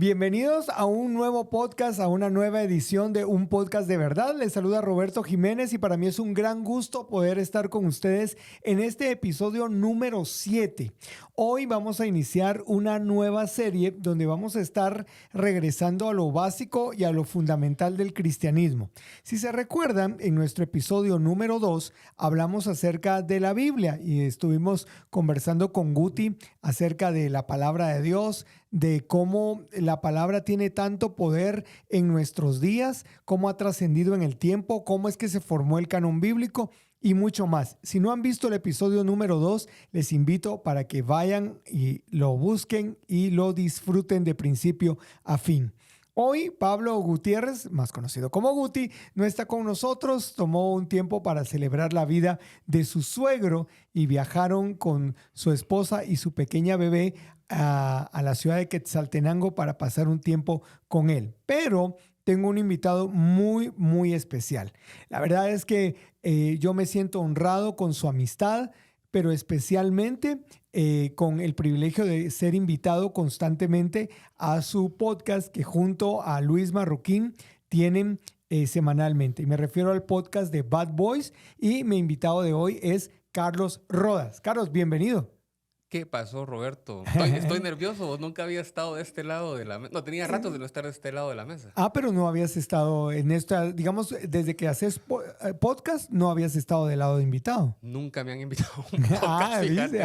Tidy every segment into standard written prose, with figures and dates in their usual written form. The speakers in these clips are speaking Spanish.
Bienvenidos a un nuevo podcast, a una nueva edición de Un Podcast de Verdad. Les saluda Roberto Jiménez y para mí es un gran gusto poder estar con ustedes en este episodio número 7. Hoy vamos a iniciar una nueva serie donde vamos a estar regresando a lo básico y a lo fundamental del cristianismo. Si se recuerdan, en nuestro episodio número 2 hablamos acerca de la Biblia y estuvimos conversando con Guti acerca de la palabra de Dios, de cómo la palabra tiene tanto poder en nuestros días, cómo ha trascendido en el tiempo, cómo es que se formó el canon bíblico y mucho más. Si no han visto el episodio número 2, les invito para que vayan y lo busquen y lo disfruten de principio a fin. Hoy Pablo Gutiérrez, más conocido como Guti, no está con nosotros. Tomó un tiempo para celebrar la vida de su suegro y viajaron con su esposa y su pequeña bebé a la ciudad de Quetzaltenango para pasar un tiempo con él. Pero tengo un invitado muy, muy especial. La verdad es que yo me siento honrado con su amistad, pero especialmente con el privilegio de ser invitado constantemente a su podcast que junto a Luis Marroquín tienen semanalmente. Y me refiero al podcast de Bad Boys y mi invitado de hoy es Carlos Rodas. Carlos, bienvenido. ¿Qué pasó, Roberto? Estoy nervioso. Vos nunca había estado de este lado de la mesa. No, tenía ratos de no estar de este lado de la mesa. Pero no habías estado en esta, digamos, desde que haces podcast, no habías estado del lado de invitado. Nunca me han invitado a un podcast, ¿viste?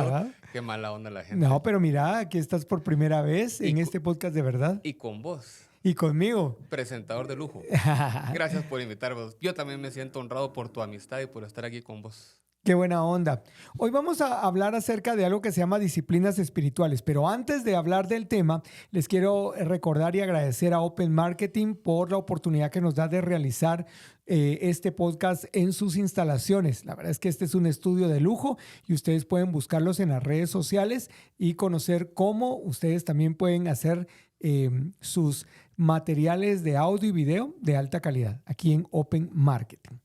Qué mala onda la gente. No, pero mira, aquí estás por primera vez en este podcast de verdad. Y con vos. Y conmigo. Presentador de lujo. Gracias por invitarme. Yo también me siento honrado por tu amistad y por estar aquí con vos. Qué buena onda. Hoy vamos a hablar acerca de algo que se llama disciplinas espirituales, pero antes de hablar del tema, les quiero recordar y agradecer a Open Marketing por la oportunidad que nos da de realizar este podcast en sus instalaciones. La verdad es que este es un estudio de lujo y ustedes pueden buscarlos en las redes sociales y conocer cómo ustedes también pueden hacer sus materiales de audio y video de alta calidad aquí en Open Marketing.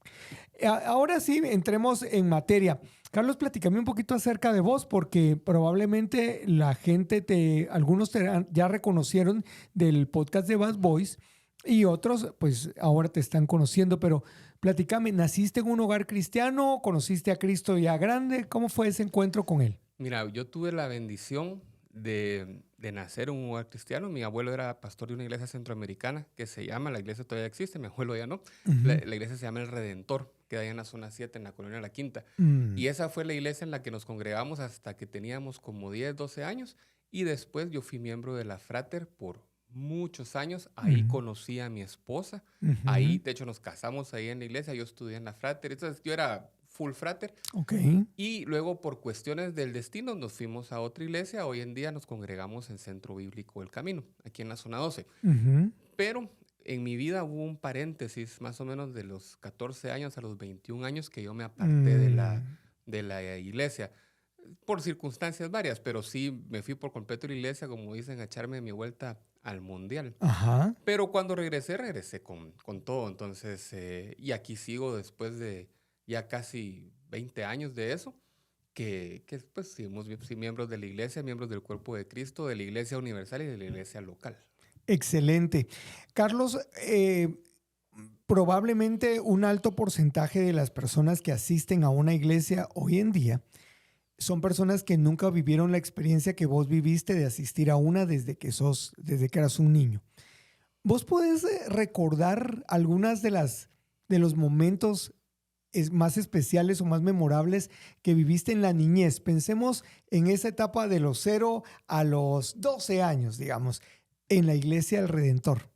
Ahora sí, entremos en materia. Carlos, platícame un poquito acerca de vos, porque probablemente la gente, algunos ya reconocieron del podcast de Bad Boys y otros pues ahora te están conociendo, pero platícame, ¿naciste en un hogar cristiano? ¿Conociste a Cristo ya grande? ¿Cómo fue ese encuentro con él? Mira, yo tuve la bendición de nacer en un hogar cristiano. Mi abuelo era pastor de una iglesia centroamericana que se llama, la iglesia todavía existe, mi abuelo ya no, la iglesia se llama El Redentor, queda ahí en la zona 7, en la colonia La Quinta. Y esa fue la iglesia en la que nos congregamos hasta que teníamos como 10, 12 años. Y después yo fui miembro de la Frater por muchos años. Ahí conocí a mi esposa. Ahí, de hecho, nos casamos ahí en la iglesia. Yo estudié en la Frater. Entonces, yo era full Frater. Okay. Y luego, por cuestiones del destino, nos fuimos a otra iglesia. Hoy en día nos congregamos en Centro Bíblico El Camino, aquí en la zona 12. Pero en mi vida hubo un paréntesis, más o menos de los 14 años a los 21 años, que yo me aparté de la iglesia. Por circunstancias varias, pero sí me fui por completo de la iglesia, como dicen, a echarme mi vuelta al mundial. Ajá. Pero cuando regresé con todo. Entonces, y aquí sigo después de ya casi 20 años de eso, que pues somos miembros de la iglesia, miembros del cuerpo de Cristo, de la iglesia universal y de la iglesia local. Excelente. Carlos, probablemente un alto porcentaje de las personas que asisten a una iglesia hoy en día son personas que nunca vivieron la experiencia que vos viviste de asistir a una desde que eras un niño. ¿Vos podés recordar algunas de los momentos más especiales o más memorables que viviste en la niñez? Pensemos en esa etapa de los 0 a los 12 años, digamos, en la iglesia del Redentor.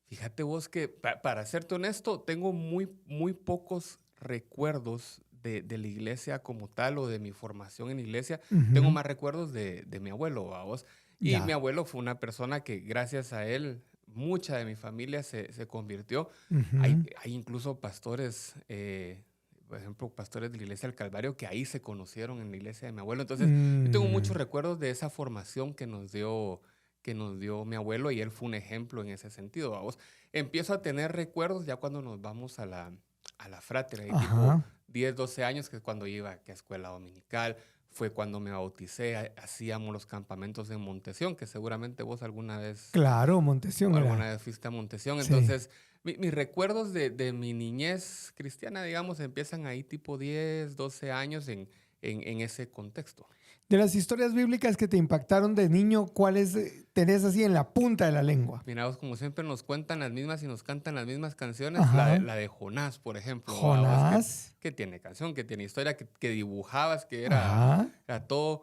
Fíjate vos que, para serte honesto, tengo muy, muy pocos recuerdos de la iglesia como tal o de mi formación en la iglesia. Tengo más recuerdos de mi abuelo, ¿vos? Y mi abuelo fue una persona que gracias a él mucha de mi familia se convirtió. Hay incluso pastores, por ejemplo, pastores de la iglesia del Calvario que ahí se conocieron en la iglesia de mi abuelo. Entonces, yo tengo muchos recuerdos de esa formación que nos dio mi abuelo, y él fue un ejemplo en ese sentido, ¿vamos? Empiezo a tener recuerdos ya cuando nos vamos a la Frater, ahí tipo 10, 12 años, que es cuando iba a escuela dominical. fue cuando me bauticé. Hacíamos los campamentos en Montesión, que seguramente vos alguna vez... Claro, Montesión alguna vez fuiste a Montesión. Sí. Entonces, mis recuerdos de mi niñez cristiana, digamos, empiezan ahí tipo 10, 12 años en ese contexto. De las historias bíblicas que te impactaron de niño, ¿cuáles tenés así en la punta de la lengua? Mira, vos, como siempre nos cuentan las mismas y nos cantan las mismas canciones, la de Jonás, por ejemplo. Jonás. Que tiene canción, que tiene historia, que dibujabas, que era todo.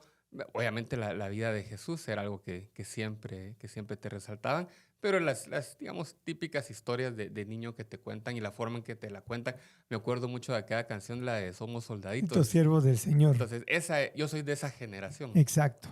Obviamente la vida de Jesús era algo que siempre te resaltaban, pero las digamos, típicas historias de niño que te cuentan y la forma en que te la cuentan. Me acuerdo mucho de aquella canción, la de Somos Soldaditos. Los siervos del Señor. Entonces, yo soy de esa generación. Exacto.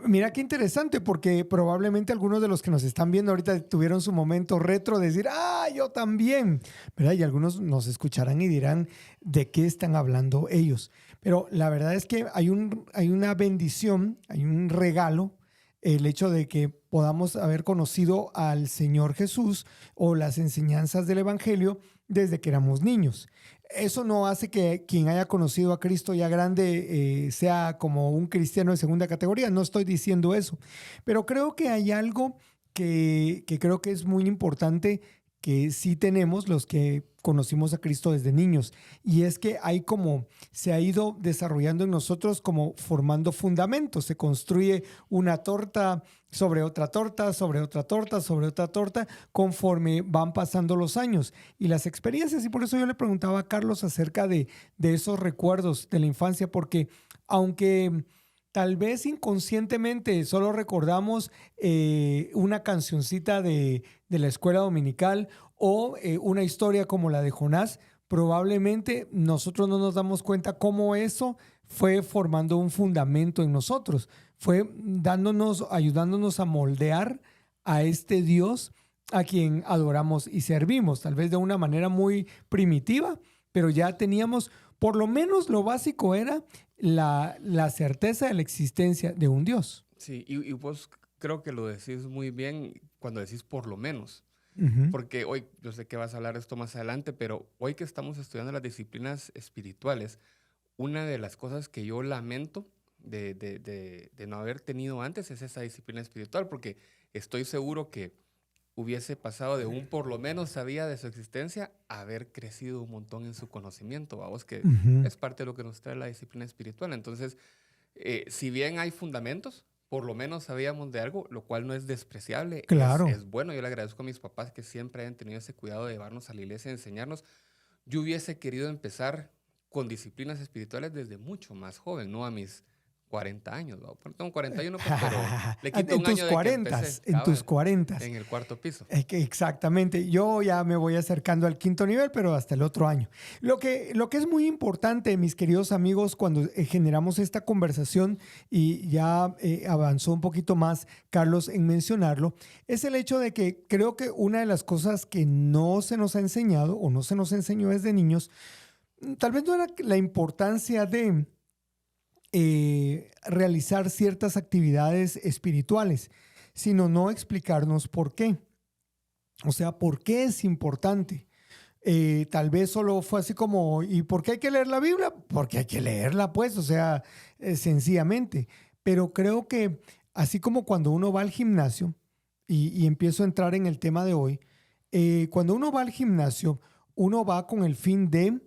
Mira qué interesante, porque probablemente algunos de los que nos están viendo ahorita tuvieron su momento retro de decir, yo también, ¿verdad? Y algunos nos escucharán y dirán de qué están hablando ellos. Pero la verdad es que hay una bendición, hay un regalo, el hecho de que podamos haber conocido al Señor Jesús o las enseñanzas del Evangelio desde que éramos niños. Eso no hace que quien haya conocido a Cristo ya grande sea como un cristiano de segunda categoría. No estoy diciendo eso. Pero creo que hay algo que creo que es muy importante que sí tenemos los que conocimos a Cristo desde niños. Y es que se ha ido desarrollando en nosotros como formando fundamentos. Se construye una torta sobre otra torta, sobre otra torta, sobre otra torta, conforme van pasando los años y las experiencias. Y por eso yo le preguntaba a Carlos acerca de esos recuerdos de la infancia, porque aunque tal vez inconscientemente solo recordamos una cancioncita de la escuela dominical o una historia como la de Jonás, probablemente nosotros no nos damos cuenta cómo eso fue formando un fundamento en nosotros, fue ayudándonos a moldear a este Dios a quien adoramos y servimos, tal vez de una manera muy primitiva, pero ya teníamos, por lo menos lo básico era la certeza de la existencia de un Dios. Sí, y vos creo que lo decís muy bien cuando decís por lo menos. Uh-huh. Porque hoy, yo sé que vas a hablar de esto más adelante, pero hoy que estamos estudiando las disciplinas espirituales, una de las cosas que yo lamento de no haber tenido antes es esa disciplina espiritual, porque estoy seguro que hubiese pasado de un por lo menos sabía de su existencia a haber crecido un montón en su conocimiento, vamos, que es parte de lo que nos trae la disciplina espiritual. Entonces, si bien hay fundamentos, por lo menos sabíamos de algo, lo cual no es despreciable. Claro. Es bueno. Yo le agradezco a mis papás que siempre hayan tenido ese cuidado de llevarnos a la iglesia y enseñarnos. Yo hubiese querido empezar con disciplinas espirituales desde mucho más joven, no a mis 40 años, ¿no? Tengo 41, pues, pero le quito un año de que empecé. En tus 40. En el cuarto piso. Exactamente. Yo ya me voy acercando al quinto nivel, pero hasta el otro año. Lo que es muy importante, mis queridos amigos, cuando generamos esta conversación y ya avanzó un poquito más Carlos en mencionarlo, es el hecho de que creo que una de las cosas que no se nos ha enseñado o no se nos enseñó desde niños, tal vez no era la importancia de realizar ciertas actividades espirituales, sino no explicarnos por qué. O sea, ¿por qué es importante? Tal vez solo fue así como, ¿y por qué hay que leer la Biblia? Porque hay que leerla, pues, o sea, sencillamente. Pero creo que así como cuando uno va al gimnasio, y empiezo a entrar en el tema de hoy, cuando uno va al gimnasio, uno va con el fin de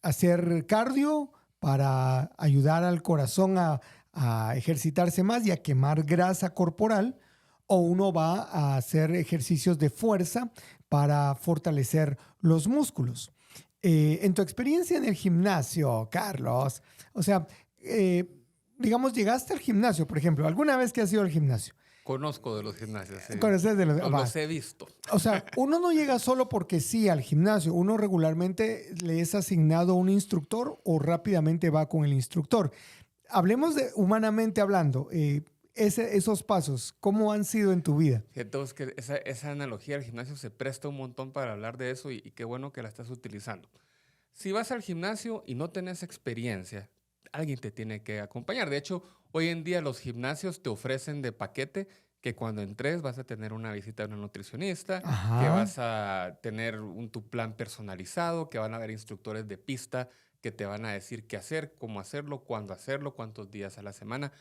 hacer cardio, para ayudar al corazón a ejercitarse más y a quemar grasa corporal, o uno va a hacer ejercicios de fuerza para fortalecer los músculos. En tu experiencia en el gimnasio, Carlos, o sea, digamos, llegaste al gimnasio, por ejemplo, ¿alguna vez que has ido al gimnasio? Conozco de los gimnasios, sí. ¿Conoces de los he visto. O sea, uno no llega solo porque sí al gimnasio. Uno regularmente le es asignado un instructor o rápidamente va con el instructor. Hablemos de humanamente hablando, esos pasos, ¿cómo han sido en tu vida? Entonces, que esa analogía del gimnasio se presta un montón para hablar de eso y qué bueno que la estás utilizando. Si vas al gimnasio y no tenés experiencia, alguien te tiene que acompañar. De hecho, hoy en día los gimnasios te ofrecen de paquete que cuando entres vas a tener una visita de una nutricionista, Ajá. que vas a tener tu plan personalizado, que van a haber instructores de pista que te van a decir qué hacer, cómo hacerlo, cuándo hacerlo, cuántos días a la semana.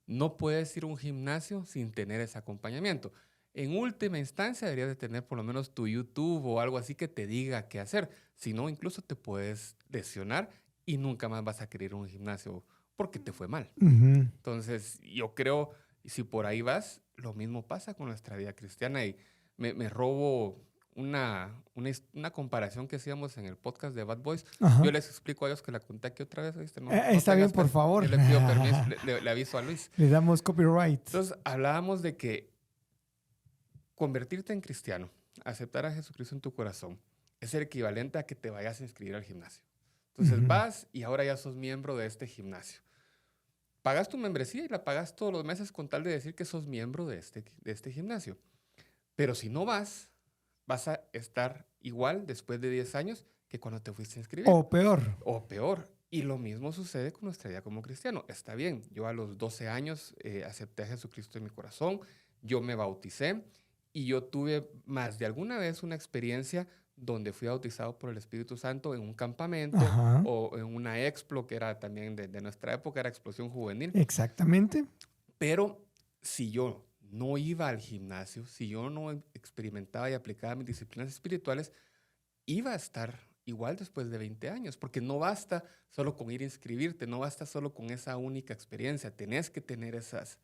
No puedes ir a un gimnasio sin tener ese acompañamiento. En última instancia, deberías de tener por lo menos tu YouTube o algo así que te diga qué hacer. Si no, incluso te puedes lesionar y nunca más vas a querer ir a un gimnasio porque te fue mal. Ujú. Entonces, yo creo, si por ahí vas, lo mismo pasa con nuestra vida cristiana. Y me robo una comparación que hacíamos en el podcast de Bad Boys. Ajá. Yo les explico a ellos que la conté aquí otra vez, ¿viste? No, no Está bien, tengas por pena. favor. Yo le pido permiso, le aviso a Luis. Le damos copyright. Entonces, hablábamos de que convertirte en cristiano, aceptar a Jesucristo en tu corazón, es el equivalente a que te vayas a inscribir al gimnasio. Entonces Ujú. vas y ahora ya sos miembro de este gimnasio. Pagas tu membresía y la pagas todos los meses con tal de decir que sos miembro de este gimnasio. Pero si no vas a estar igual después de 10 años que cuando te fuiste a inscribir. O peor. O peor. Y lo mismo sucede con nuestra vida como cristiano. Está bien, yo a los 12 años acepté a Jesucristo en mi corazón, yo me bauticé y yo tuve más de alguna vez una experiencia donde fui bautizado por el Espíritu Santo en un campamento Ajá. o en una explo que era también de nuestra época, era Explosión Juvenil. Exactamente. Pero si yo no iba al gimnasio, si yo no experimentaba y aplicaba mis disciplinas espirituales, iba a estar igual después de 20 años, porque no basta solo con ir a inscribirte, no basta solo con esa única experiencia, tenés que tener esas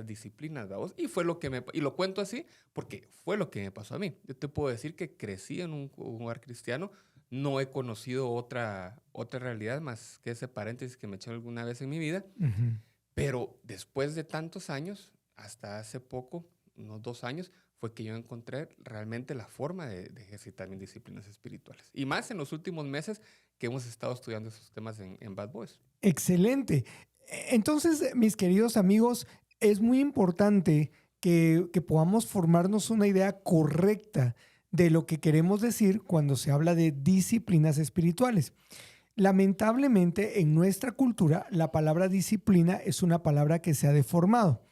disciplinas, ¿verdad? Y fue lo que y lo cuento así porque fue lo que me pasó a mí. Yo te puedo decir que crecí en un hogar cristiano, no he conocido otra realidad más que ese paréntesis que me eché alguna vez en mi vida, Ujú. pero después de tantos años, hasta hace poco, unos 2 años, fue que yo encontré realmente la forma de ejercitar mis disciplinas espirituales. Y más en los últimos meses que hemos estado estudiando esos temas en Bad Boys. Excelente. Entonces, mis queridos amigos, es muy importante que podamos formarnos una idea correcta de lo que queremos decir cuando se habla de disciplinas espirituales. Lamentablemente, en nuestra cultura, la palabra disciplina es una palabra que se ha deformado.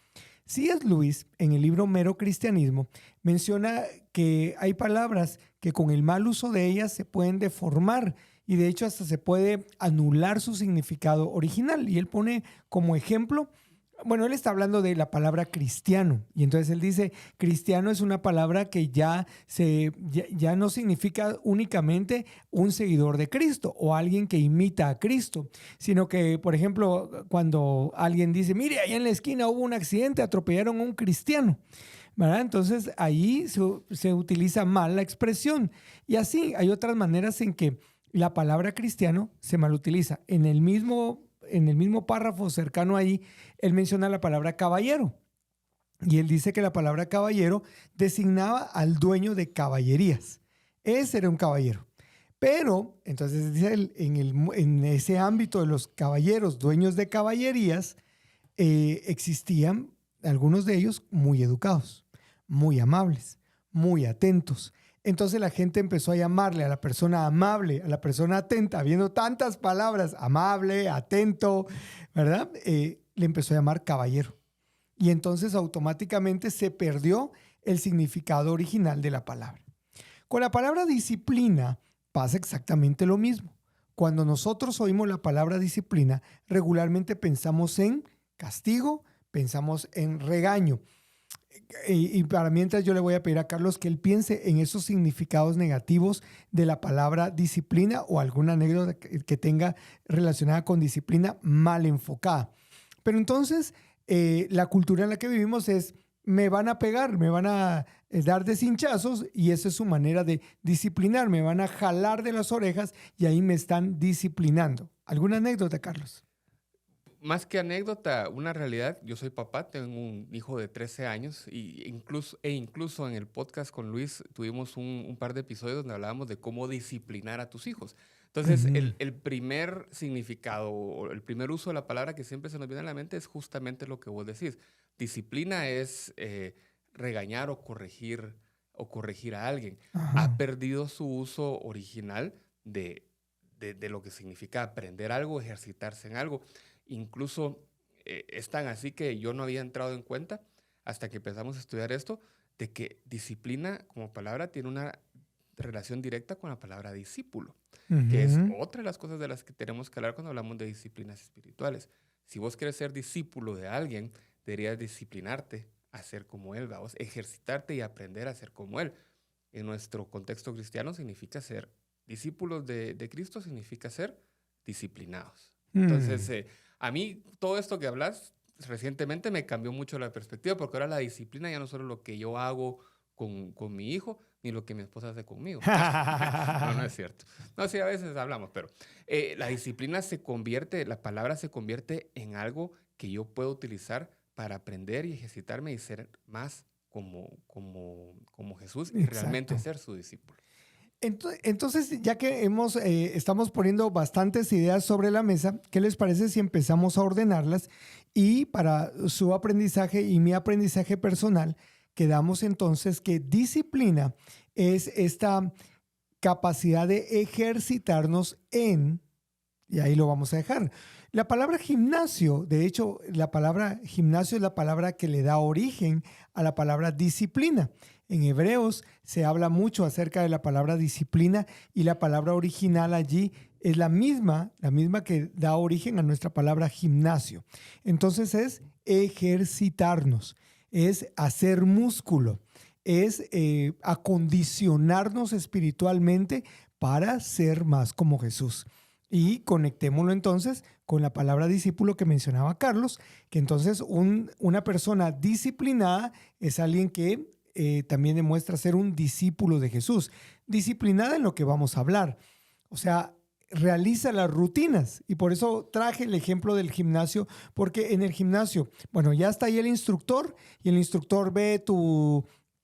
C.S. Lewis, en el libro Mero Cristianismo, menciona que hay palabras que con el mal uso de ellas se pueden deformar y de hecho hasta se puede anular su significado original. Y él pone como ejemplo, bueno, él está hablando de la palabra cristiano y entonces él dice, cristiano es una palabra que ya no significa únicamente un seguidor de Cristo o alguien que imita a Cristo, sino que, por ejemplo, cuando alguien dice, mire, allá en la esquina hubo un accidente, atropellaron a un cristiano, ¿verdad? Entonces ahí se utiliza mal la expresión y así hay otras maneras en que la palabra cristiano se malutiliza. En el mismo párrafo cercano ahí, él menciona la palabra caballero. Y él dice que la palabra caballero designaba al dueño de caballerías. Ese era un caballero. Pero, entonces dice él, en ese ámbito de los caballeros, dueños de caballerías, existían algunos de ellos muy educados, muy amables, muy atentos. Entonces la gente empezó a llamarle a la persona amable, a la persona atenta, viendo tantas palabras, amable, atento, ¿verdad? Le empezó a llamar caballero. Y entonces automáticamente se perdió el significado original de la palabra. Con la palabra disciplina pasa exactamente lo mismo. Cuando nosotros oímos la palabra disciplina, regularmente pensamos en castigo, pensamos en regaño. Y para mientras yo le voy a pedir a Carlos que él piense en esos significados negativos de la palabra disciplina o alguna anécdota que tenga relacionada con disciplina mal enfocada. Pero entonces, la cultura en la que vivimos es, me van a pegar, me van a dar deshinchazos y esa es su manera de disciplinar, me van a jalar de las orejas y ahí me están disciplinando. ¿Alguna anécdota, Carlos? Más que anécdota, una realidad. Yo soy papá, tengo un hijo de 13 años e incluso en el podcast con Luis tuvimos un par de episodios donde hablábamos de cómo disciplinar a tus hijos. Entonces, el primer significado o el primer uso de la palabra que siempre se nos viene a la mente es justamente lo que vos decís. Disciplina es regañar o corregir a alguien. Ajá. Ha perdido su uso original de lo que significa aprender algo, ejercitarse en algo. Incluso es tan así que yo no había entrado en cuenta hasta que empezamos a estudiar esto, de que disciplina como palabra tiene una relación directa con la palabra discípulo, Ujú. que es otra de las cosas de las que tenemos que hablar cuando hablamos de disciplinas espirituales. Si vos quieres ser discípulo de alguien, deberías disciplinarte a ser como él, ¿vamos? Ejercitarte y aprender a ser como él. En nuestro contexto cristiano significa ser discípulos de Cristo, significa ser disciplinados. Entonces, a mí todo esto que hablas recientemente me cambió mucho la perspectiva, porque ahora la disciplina ya no solo lo que yo hago con mi hijo, ni lo que mi esposa hace conmigo. No, no es cierto. No, sí, a veces hablamos, pero la disciplina se convierte, la palabra se convierte en algo que yo puedo utilizar para aprender y ejercitarme y ser más como Jesús y realmente Exacto. ser su discípulo. Entonces, ya que estamos poniendo bastantes ideas sobre la mesa, ¿qué les parece si empezamos a ordenarlas? Y para su aprendizaje y mi aprendizaje personal, quedamos entonces que disciplina es esta capacidad de ejercitarnos y ahí lo vamos a dejar. La palabra gimnasio, de hecho, la palabra gimnasio es la palabra que le da origen a la palabra disciplina. En Hebreos se habla mucho acerca de la palabra disciplina y la palabra original allí es la misma que da origen a nuestra palabra gimnasio. Entonces es ejercitarnos, es hacer músculo, es acondicionarnos espiritualmente para ser más como Jesús. Y conectémoslo entonces con la palabra discípulo que mencionaba Carlos, que entonces una persona disciplinada es alguien que también demuestra ser un discípulo de Jesús. Disciplinada en lo que vamos a hablar. O sea, realiza las rutinas. Y por eso traje el ejemplo del gimnasio, porque en el gimnasio, bueno, ya está ahí el instructor y el instructor ve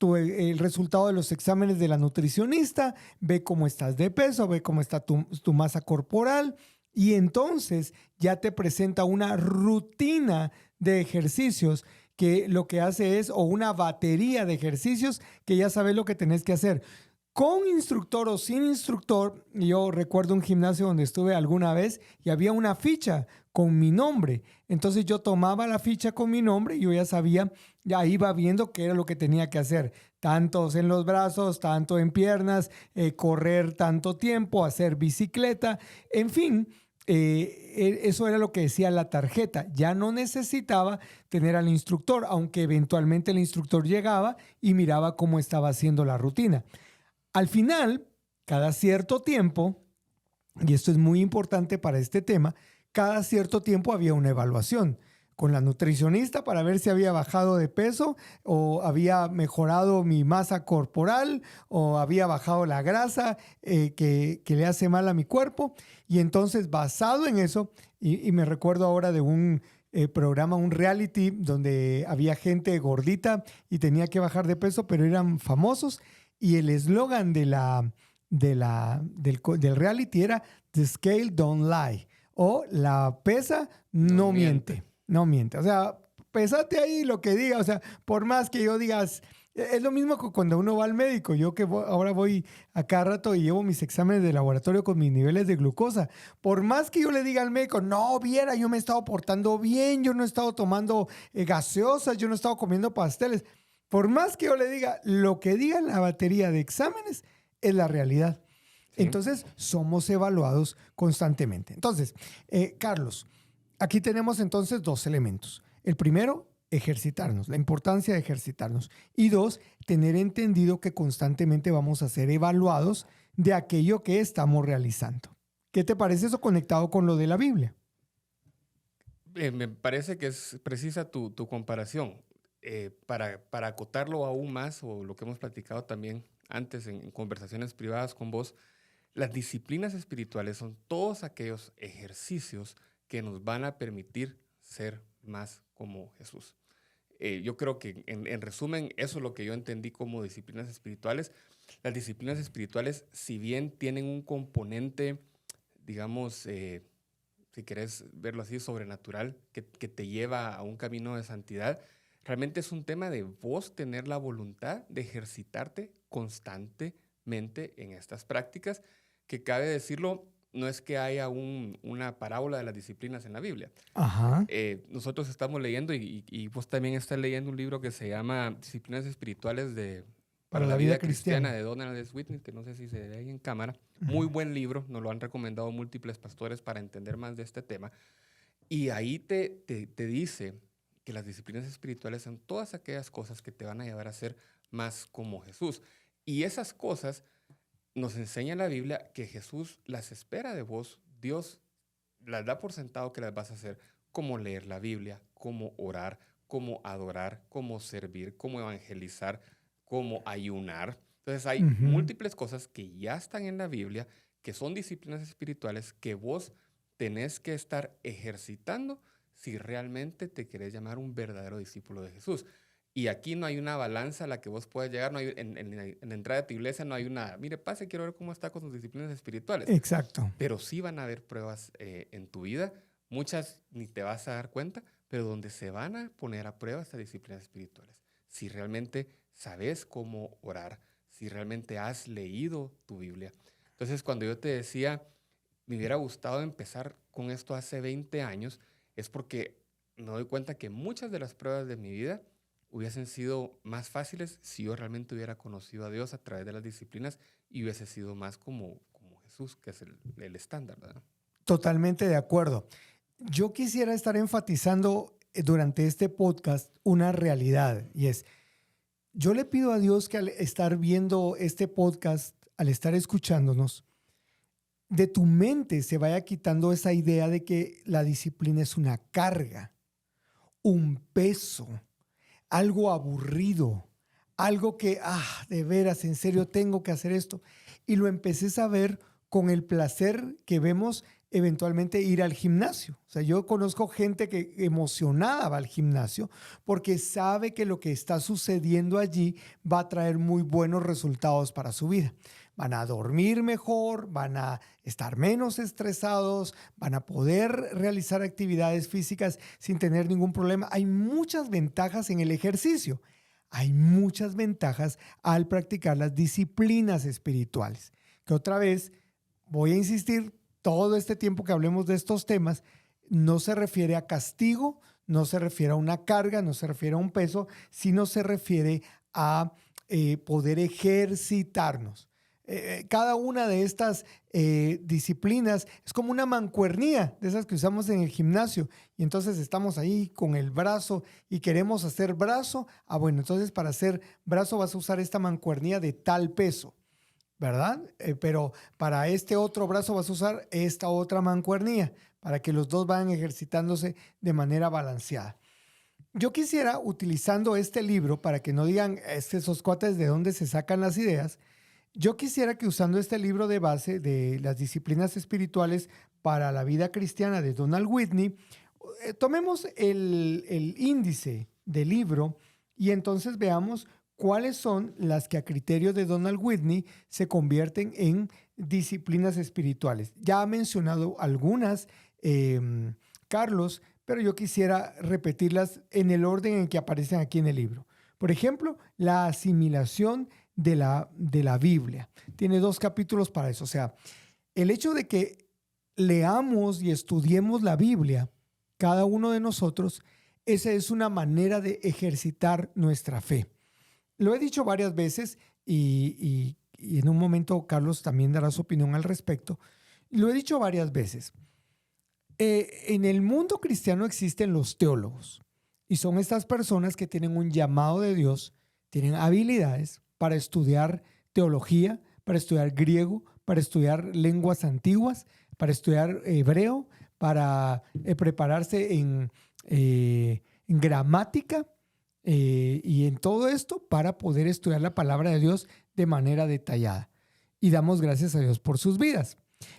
el resultado de los exámenes de la nutricionista, ve cómo estás de peso, ve cómo está tu masa corporal y entonces ya te presenta una rutina de ejercicios que lo que hace es, o una batería de ejercicios que ya sabes lo que tenés que hacer. Con instructor o sin instructor, yo recuerdo un gimnasio donde estuve alguna vez y había una ficha con mi nombre. Entonces yo tomaba la ficha con mi nombre y yo ya sabía, ya iba viendo qué era lo que tenía que hacer. Tantos en los brazos, tanto en piernas, correr tanto tiempo, hacer bicicleta, en fin. Eso era lo que decía la tarjeta. Ya no necesitaba tener al instructor, aunque eventualmente el instructor llegaba y miraba cómo estaba haciendo la rutina. Al final, cada cierto tiempo, y esto es muy importante para este tema, cada cierto tiempo había una evaluación con la nutricionista para ver si había bajado de peso o había mejorado mi masa corporal o había bajado la grasa que le hace mal a mi cuerpo. Y entonces, basado en eso, y me recuerdo ahora de un programa, un reality, donde había gente gordita y tenía que bajar de peso, pero eran famosos. Y el eslogan del reality era The Scale Don't Lie, o la pesa no miente. No miente. O sea, pesate ahí lo que diga. O sea, por más que yo digas, es lo mismo que cuando uno va al médico. Yo que ahora voy a cada rato y llevo mis exámenes de laboratorio con mis niveles de glucosa. Por más que yo le diga al médico, no, viera, yo me he estado portando bien, yo no he estado tomando gaseosas, yo no he estado comiendo pasteles. Por más que yo le diga, lo que diga la batería de exámenes es la realidad. Sí. Entonces, somos evaluados constantemente. Entonces, Carlos, aquí tenemos entonces dos elementos. El primero, ejercitarnos, la importancia de ejercitarnos. Y dos, tener entendido que constantemente vamos a ser evaluados de aquello que estamos realizando. ¿Qué te parece eso conectado con lo de la Biblia? Me parece que es precisa tu comparación. Para acotarlo aún más, o lo que hemos platicado también antes en conversaciones privadas con vos, las disciplinas espirituales son todos aquellos ejercicios que nos van a permitir ser más como Jesús. Yo creo que, en resumen, eso es lo que yo entendí como disciplinas espirituales. Las disciplinas espirituales, si bien tienen un componente, digamos, si querés verlo así, sobrenatural, que te lleva a un camino de santidad, realmente es un tema de vos tener la voluntad de ejercitarte constantemente en estas prácticas, que cabe decirlo, no es que haya una parábola de las disciplinas en la Biblia. Ajá. Nosotros estamos leyendo y vos también estás leyendo un libro que se llama Disciplinas Espirituales de para la vida cristiana de Donald S. Whitney, que no sé si se ve ahí en cámara. Muy buen libro, nos lo han recomendado múltiples pastores para entender más de este tema. Y ahí te dice que las disciplinas espirituales son todas aquellas cosas que te van a llevar a ser más como Jesús. Y esas cosas nos enseña la Biblia que Jesús las espera de vos. Dios las da por sentado que las vas a hacer, como leer la Biblia, como orar, como adorar, como servir, como evangelizar, como ayunar. Entonces hay múltiples cosas que ya están en la Biblia, que son disciplinas espirituales que vos tenés que estar ejercitando si realmente te querés llamar un verdadero discípulo de Jesús. Y aquí no hay una balanza a la que vos puedas llegar. No hay, en la entrada de tu iglesia no hay una, mire, pase, quiero ver cómo está con sus disciplinas espirituales. Exacto. Pero sí van a haber pruebas en tu vida. Muchas ni te vas a dar cuenta, pero donde se van a poner a prueba estas disciplinas espirituales. Si realmente sabes cómo orar, si realmente has leído tu Biblia. Entonces, cuando yo te decía, me hubiera gustado empezar con esto hace 20 años, es porque me doy cuenta que muchas de las pruebas de mi vida hubiesen sido más fáciles si yo realmente hubiera conocido a Dios a través de las disciplinas y hubiese sido más como Jesús, que es el estándar, ¿verdad? Totalmente de acuerdo. Yo quisiera estar enfatizando durante este podcast una realidad, y es, yo le pido a Dios que al estar viendo este podcast, al estar escuchándonos, de tu mente se vaya quitando esa idea de que la disciplina es una carga, un peso, algo aburrido, algo que, de veras, en serio tengo que hacer esto. Y lo empecé a ver con el placer que vemos eventualmente ir al gimnasio. O sea, yo conozco gente que emocionada va al gimnasio porque sabe que lo que está sucediendo allí va a traer muy buenos resultados para su vida. Van a dormir mejor, van a estar menos estresados, van a poder realizar actividades físicas sin tener ningún problema. Hay muchas ventajas en el ejercicio. Hay muchas ventajas al practicar las disciplinas espirituales. Que otra vez, voy a insistir, todo este tiempo que hablemos de estos temas, no se refiere a castigo, no se refiere a una carga, no se refiere a un peso, sino se refiere a poder ejercitarnos. Cada una de estas disciplinas es como una mancuernía de esas que usamos en el gimnasio y entonces estamos ahí con el brazo y queremos hacer brazo. Bueno, entonces para hacer brazo vas a usar esta mancuernía de tal peso, ¿verdad? Pero para este otro brazo vas a usar esta otra mancuernía para que los dos vayan ejercitándose de manera balanceada. Yo quisiera, utilizando este libro, para que no digan esos cuates de dónde se sacan las ideas, yo quisiera que usando este libro de base de las disciplinas espirituales para la vida cristiana de Donald Whitney, tomemos el índice del libro y entonces veamos cuáles son las que a criterio de Donald Whitney se convierten en disciplinas espirituales. Ya ha mencionado algunas, Carlos, pero yo quisiera repetirlas en el orden en que aparecen aquí en el libro. Por ejemplo, la asimilación de la Biblia. Tiene 2 capítulos para eso. O sea, el hecho de que leamos y estudiemos la Biblia, cada uno de nosotros, esa es una manera de ejercitar nuestra fe. Lo he dicho varias veces y en un momento Carlos también dará su opinión al respecto. Lo he dicho varias veces. En el mundo cristiano existen los teólogos y son estas personas que tienen un llamado de Dios, tienen habilidades para estudiar teología, para estudiar griego, para estudiar lenguas antiguas, para estudiar hebreo, para prepararse en gramática y en todo esto para poder estudiar la palabra de Dios de manera detallada. Y damos gracias a Dios por sus vidas.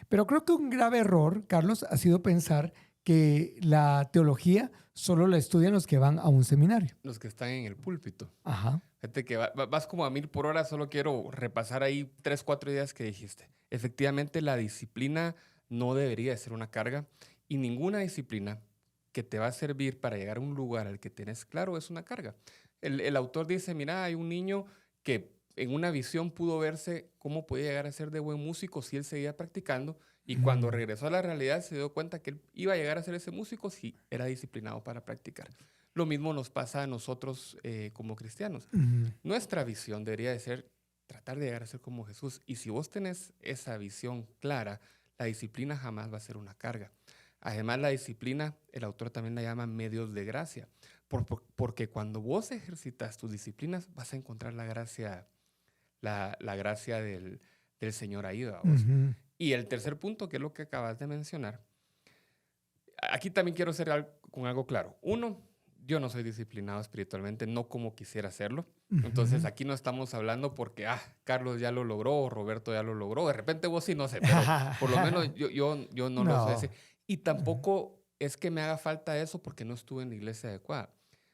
Pero creo que un grave error, Carlos, ha sido pensar que la teología solo la estudian los que van a un seminario. Los que están en el púlpito. Ajá. Fíjate que vas como a 1000 por hora, solo quiero repasar ahí 3, 4 ideas que dijiste. Efectivamente, la disciplina no debería ser una carga y ninguna disciplina que te va a servir para llegar a un lugar al que tienes claro es una carga. El autor dice, mira, hay un niño que en una visión pudo verse cómo podía llegar a ser de buen músico si él seguía practicando y cuando regresó a la realidad se dio cuenta que él iba a llegar a ser ese músico si era disciplinado para practicar. Lo mismo nos pasa a nosotros como cristianos. Nuestra visión debería de ser tratar de llegar a ser como Jesús. Y si vos tenés esa visión clara, la disciplina jamás va a ser una carga. Además, la disciplina, el autor también la llama medios de gracia, porque cuando vos ejercitas tus disciplinas, vas a encontrar la gracia, la gracia del Señor ahí, vos. Y el tercer punto, que es lo que acabas de mencionar, aquí también quiero ser con algo claro. Uno, yo no soy disciplinado espiritualmente, no como quisiera serlo. Entonces, aquí no estamos hablando porque, Carlos ya lo logró o Roberto ya lo logró. De repente vos sí, no sé, pero por lo menos yo no lo soy así. Y tampoco es que me haga falta eso porque no estuve en la iglesia adecuada.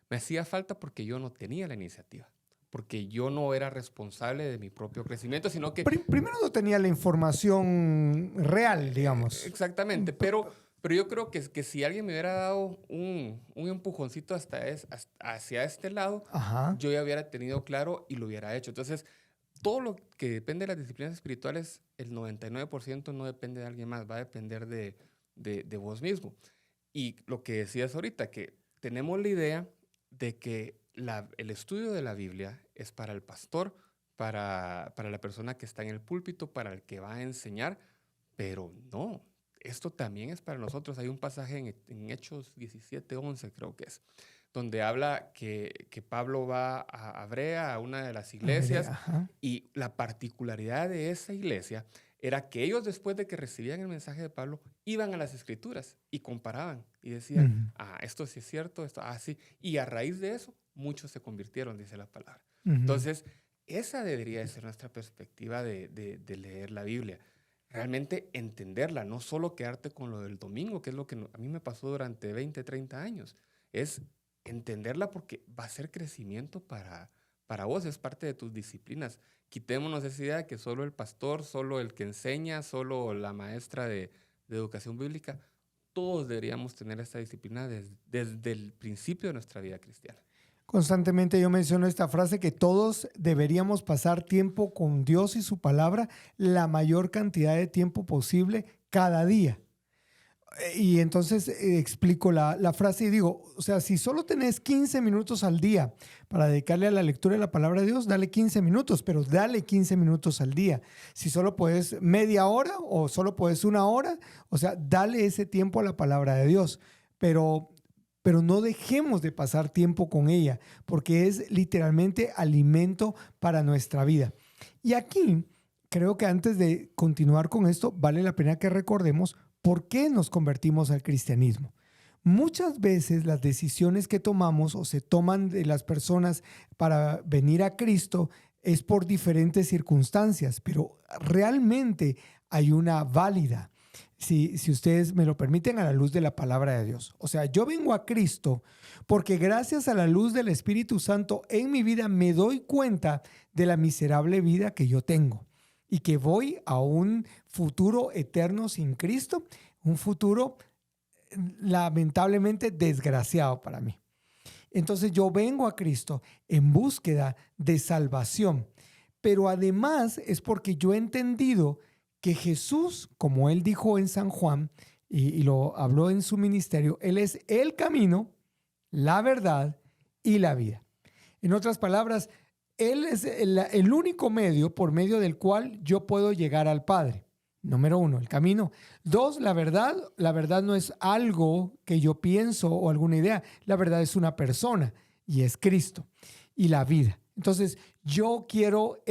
Me hacía falta porque yo no tenía la iniciativa, porque yo no era responsable de mi propio crecimiento, sino que... Primero no tenía la información real, digamos. Exactamente, pero yo creo que si alguien me hubiera dado un empujoncito hacia este lado, yo ya hubiera tenido claro y lo hubiera hecho. Entonces, todo lo que depende de las disciplinas espirituales, el 99% no depende de alguien más, va a depender de vos mismo. Y lo que decías ahorita, que tenemos la idea de que el estudio de la Biblia es para el pastor, para la persona que está en el púlpito, para el que va a enseñar, pero no, esto también es para nosotros. Hay un pasaje en Hechos 17:11, creo que es, donde habla que Pablo va a Berea, a una de las iglesias, y la particularidad de esa iglesia era que ellos, después de que recibían el mensaje de Pablo, iban a las Escrituras y comparaban y decían, esto sí es cierto, esto, sí. Y a raíz de eso, muchos se convirtieron, dice la palabra. Entonces, esa debería de ser nuestra perspectiva de leer la Biblia. Realmente entenderla, no solo quedarte con lo del domingo, que es lo que a mí me pasó durante 20, 30 años. Es entenderla porque va a ser crecimiento para vos, es parte de tus disciplinas. Quitémonos esa idea de que solo el pastor, solo el que enseña, solo la maestra de educación bíblica. Todos deberíamos tener esta disciplina desde el principio de nuestra vida cristiana. Constantemente yo menciono esta frase que todos deberíamos pasar tiempo con Dios y su palabra la mayor cantidad de tiempo posible cada día. Y entonces explico la frase y digo, o sea, si solo tenés 15 minutos al día para dedicarle a la lectura de la palabra de Dios, dale 15 minutos, pero dale 15 minutos al día. Si solo puedes media hora o solo puedes una hora, o sea, dale ese tiempo a la palabra de Dios. Pero no dejemos de pasar tiempo con ella, porque es literalmente alimento para nuestra vida. Y aquí creo que antes de continuar con esto, vale la pena que recordemos por qué nos convertimos al cristianismo. Muchas veces las decisiones que tomamos o se toman de las personas para venir a Cristo es por diferentes circunstancias, pero realmente hay una válida. Si ustedes me lo permiten, a la luz de la palabra de Dios. O sea, yo vengo a Cristo porque gracias a la luz del Espíritu Santo en mi vida me doy cuenta de la miserable vida que yo tengo y que voy a un futuro eterno sin Cristo, un futuro lamentablemente desgraciado para mí. Entonces yo vengo a Cristo en búsqueda de salvación, pero además es porque yo he entendido que Jesús, como él dijo en San Juan y lo habló en su ministerio, él es el camino, la verdad y la vida. En otras palabras, él es el único medio por medio del cual yo puedo llegar al Padre. Número 1, el camino. 2, la verdad. La verdad no es algo que yo pienso o alguna idea. La verdad es una persona y es Cristo. Y la vida. Entonces, yo quiero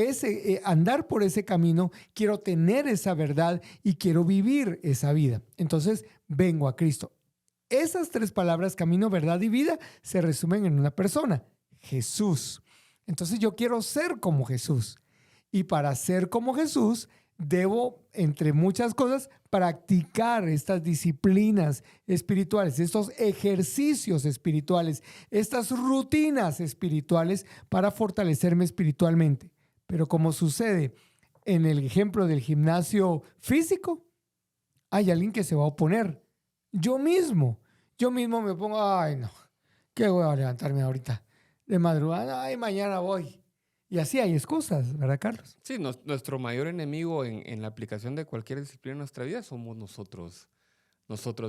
andar por ese camino, quiero tener esa verdad y quiero vivir esa vida. Entonces, vengo a Cristo. Esas 3 palabras, camino, verdad y vida, se resumen en una persona, Jesús. Entonces, yo quiero ser como Jesús. Y para ser como Jesús, debo, entre muchas cosas, practicar estas disciplinas espirituales, estos ejercicios espirituales, estas rutinas espirituales para fortalecerme espiritualmente. Pero como sucede en el ejemplo del gimnasio físico, hay alguien que se va a oponer. Yo mismo me pongo, ay no, ¿qué voy a levantarme ahorita de madrugada? Ay, mañana voy. Y así hay excusas, ¿verdad, Carlos? Sí, nuestro mayor enemigo en la aplicación de cualquier disciplina en nuestra vida somos nosotros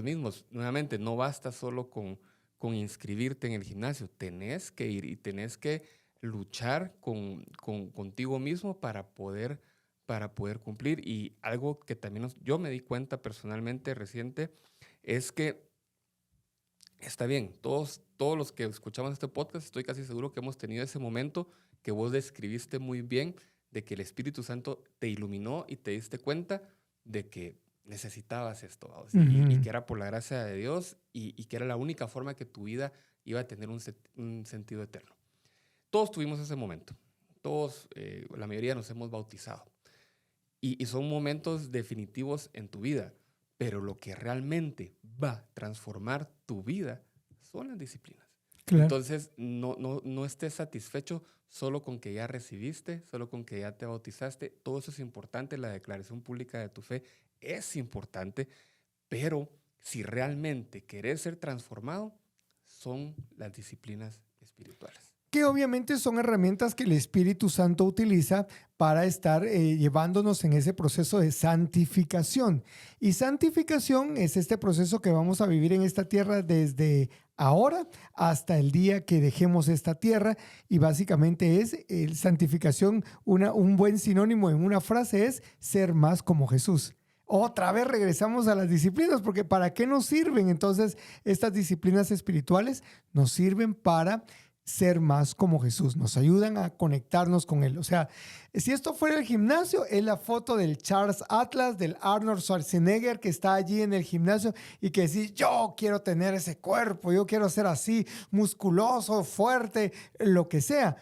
mismos. Nuevamente, no basta solo con con inscribirte en el gimnasio. Tenés que ir y tenés que luchar contigo mismo para poder cumplir. Y algo que también yo me di cuenta personalmente reciente es que está bien, todos los que escuchamos este podcast, estoy casi seguro que hemos tenido ese momento que vos describiste muy bien, de que el Espíritu Santo te iluminó y te diste cuenta de que necesitabas esto, ¿vamos? Y que era por la gracia de Dios y que era la única forma que tu vida iba a tener un sentido eterno. Todos tuvimos ese momento. Todos, la mayoría nos hemos bautizado. Y son momentos definitivos en tu vida. Pero lo que realmente va a transformar tu vida son las disciplinas. Claro. Entonces, no estés satisfecho solo con que ya recibiste, solo con que ya te bautizaste. Todo eso es importante. La declaración pública de tu fe es importante. Pero si realmente querés ser transformado, son las disciplinas espirituales. Que obviamente son herramientas que el Espíritu Santo utiliza para estar llevándonos en ese proceso de santificación. Y santificación es este proceso que vamos a vivir en esta tierra desde ahora hasta el día que dejemos esta tierra. Y básicamente es santificación, un buen sinónimo en una frase es ser más como Jesús. Otra vez regresamos a las disciplinas, porque ¿para qué nos sirven? Entonces, estas disciplinas espirituales nos sirven para ser más como Jesús, nos ayudan a conectarnos con Él. O sea, si esto fuera el gimnasio, es la foto del Charles Atlas, del Arnold Schwarzenegger que está allí en el gimnasio y que dice, yo quiero tener ese cuerpo, yo quiero ser así, musculoso, fuerte, lo que sea.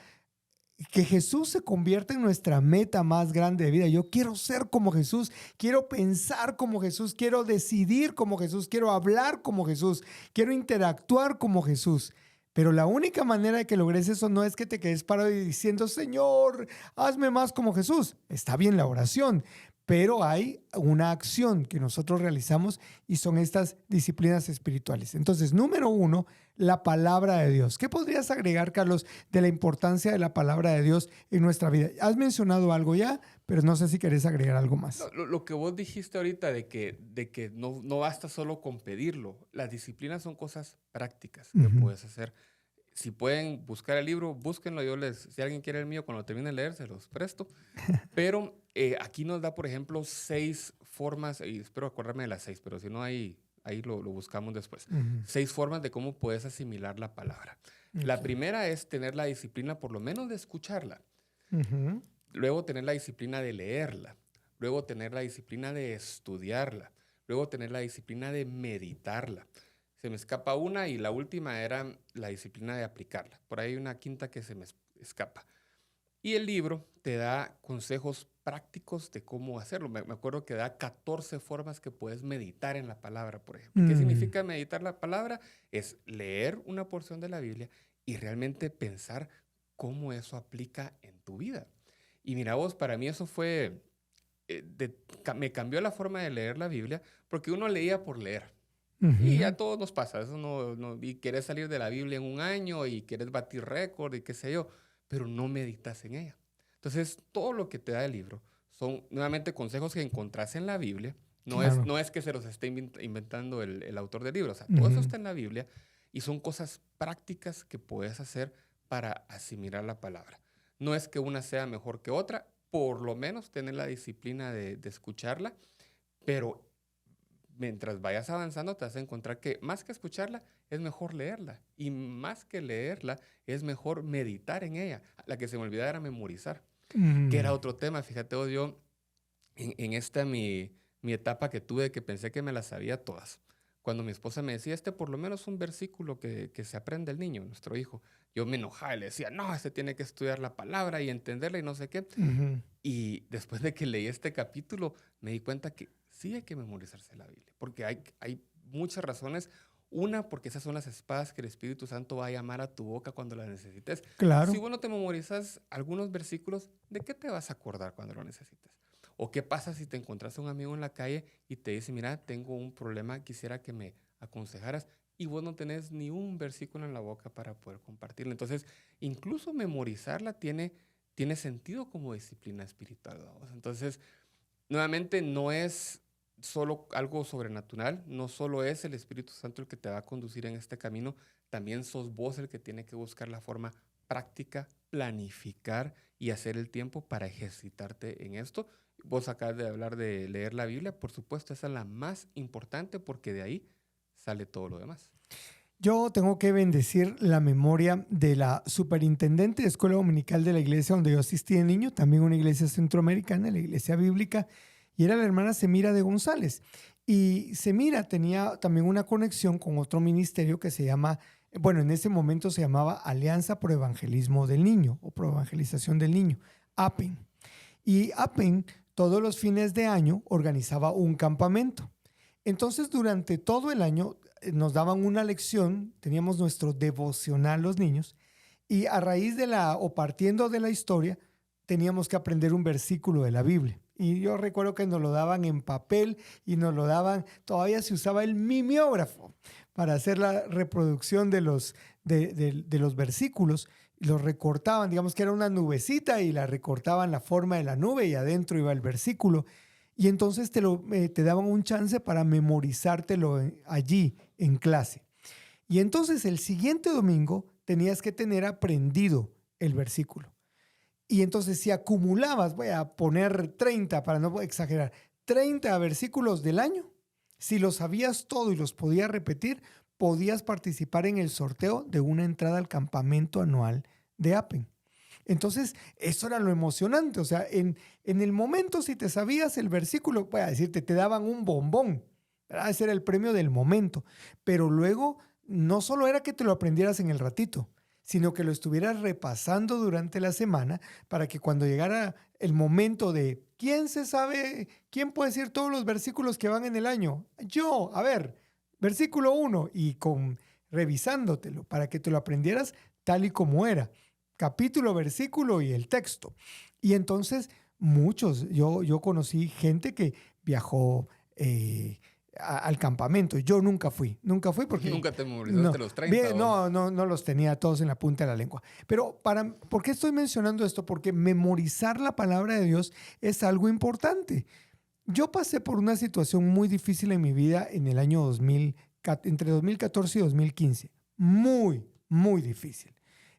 Que Jesús se convierta en nuestra meta más grande de vida. Yo quiero ser como Jesús, quiero pensar como Jesús, quiero decidir como Jesús, quiero hablar como Jesús, quiero interactuar como Jesús. Pero la única manera de que logres eso no es que te quedes parado y diciendo, Señor, hazme más como Jesús. Está bien la oración, pero hay una acción que nosotros realizamos y son estas disciplinas espirituales. Entonces, número 1, la palabra de Dios. ¿Qué podrías agregar, Carlos, de la importancia de la palabra de Dios en nuestra vida? Has mencionado algo ya, pero no sé si querés agregar algo más. Lo que vos dijiste ahorita de que no basta solo con pedirlo. Las disciplinas son cosas prácticas que puedes hacer. Si pueden buscar el libro, búsquenlo. Si alguien quiere el mío, cuando termine de leer, se los presto. Pero aquí nos da, por ejemplo, 6 formas, y espero acordarme de las 6, pero si no, ahí lo buscamos después. 6 formas de cómo puedes asimilar la palabra. La primera es tener la disciplina, por lo menos, de escucharla. Luego tener la disciplina de leerla. Luego tener la disciplina de estudiarla. Luego tener la disciplina de meditarla. Se me escapa una y la última era la disciplina de aplicarla. Por ahí hay una quinta que se me escapa. Y el libro te da consejos prácticos de cómo hacerlo. Me acuerdo que da 14 formas que puedes meditar en la palabra, por ejemplo. ¿Qué significa meditar la palabra? Es leer una porción de la Biblia y realmente pensar cómo eso aplica en tu vida. Y mira vos, para mí eso fue... me cambió la forma de leer la Biblia porque uno leía por leer. Y a todos nos pasa. Eso y quieres salir de la Biblia en un año y quieres batir récord y qué sé yo, pero no meditas en ella. Entonces, todo lo que te da el libro son nuevamente consejos que encontrás en la Biblia. No es que se los esté inventando el autor del libro. O sea, todo eso está en la Biblia y son cosas prácticas que puedes hacer para asimilar la palabra. No es que una sea mejor que otra, por lo menos tener la disciplina de escucharla, pero mientras vayas avanzando te vas a encontrar que más que escucharla, es mejor leerla. Y más que leerla, es mejor meditar en ella. La que se me olvidaba era memorizar, que era otro tema. Fíjate, yo en esta mi etapa que tuve, que pensé que me las sabía todas. Cuando mi esposa me decía, por lo menos un versículo que se aprende el niño, nuestro hijo, yo me enojaba y le decía, no, tiene que estudiar la palabra y entenderla y no sé qué. Y después de que leí este capítulo, me di cuenta que sí hay que memorizarse la Biblia, porque hay muchas razones. Una, porque esas son las espadas que el Espíritu Santo va a llamar a tu boca cuando las necesites. Claro. Si vos no te memorizas algunos versículos, ¿de qué te vas a acordar cuando lo necesites? ¿O qué pasa si te encontrás a un amigo en la calle y te dice, mira, tengo un problema, quisiera que me aconsejaras, y vos no tenés ni un versículo en la boca para poder compartirlo? Entonces, incluso memorizarla tiene sentido como disciplina espiritual, ¿vamos? Entonces, nuevamente, no es solo algo sobrenatural, no solo es el Espíritu Santo el que te va a conducir en este camino, también sos vos el que tiene que buscar la forma práctica, planificar y hacer el tiempo para ejercitarte en esto. Vos acabas de hablar de leer la Biblia, por supuesto, esa es la más importante porque de ahí sale todo lo demás. Yo tengo que bendecir la memoria de la superintendente de escuela dominical de la iglesia donde yo asistí de niño, también una iglesia centroamericana, la iglesia bíblica, y era la hermana Semira de González. Y Semira tenía también una conexión con otro ministerio que se llama, bueno, en ese momento se llamaba Alianza por Evangelismo del Niño o por Evangelización del Niño, APEN. Y APEN todos los fines de año organizaba un campamento. Entonces, durante todo el año nos daban una lección, teníamos nuestro devocional los niños, y a raíz de o partiendo de la historia, teníamos que aprender un versículo de la Biblia. Y yo recuerdo que nos lo daban en papel y nos lo daban, todavía se usaba el mimeógrafo para hacer la reproducción de los versículos. Los recortaban, digamos que era una nubecita y la recortaban la forma de la nube y adentro iba el versículo. Y entonces te daban un chance para memorizártelo allí en clase. Y entonces el siguiente domingo tenías que tener aprendido el versículo. Y entonces si acumulabas, voy a poner 30 para no exagerar, 30 versículos del año, si los sabías todo y los podías repetir, podías participar en el sorteo de una entrada al campamento anual de APEN. Entonces, eso era lo emocionante. O sea, en el momento, si te sabías el versículo, voy a decirte, te daban un bombón, ¿verdad? Ese era el premio del momento. Pero luego, no solo era que te lo aprendieras en el ratito, sino que lo estuvieras repasando durante la semana para que cuando llegara el momento de ¿quién se sabe, quién puede decir todos los versículos que van en el año? Yo, a ver, versículo 1 y revisándotelo para que te lo aprendieras tal y como era. Capítulo, versículo y el texto. Y entonces muchos, yo conocí gente que viajó al campamento. Yo nunca fui porque... ¿Nunca te memorizaste los 30? No los tenía todos en la punta de la lengua. Pero ¿por qué estoy mencionando esto? Porque memorizar la palabra de Dios es algo importante. Yo pasé por una situación muy difícil en mi vida en el año entre 2014 y 2015. Muy, muy difícil.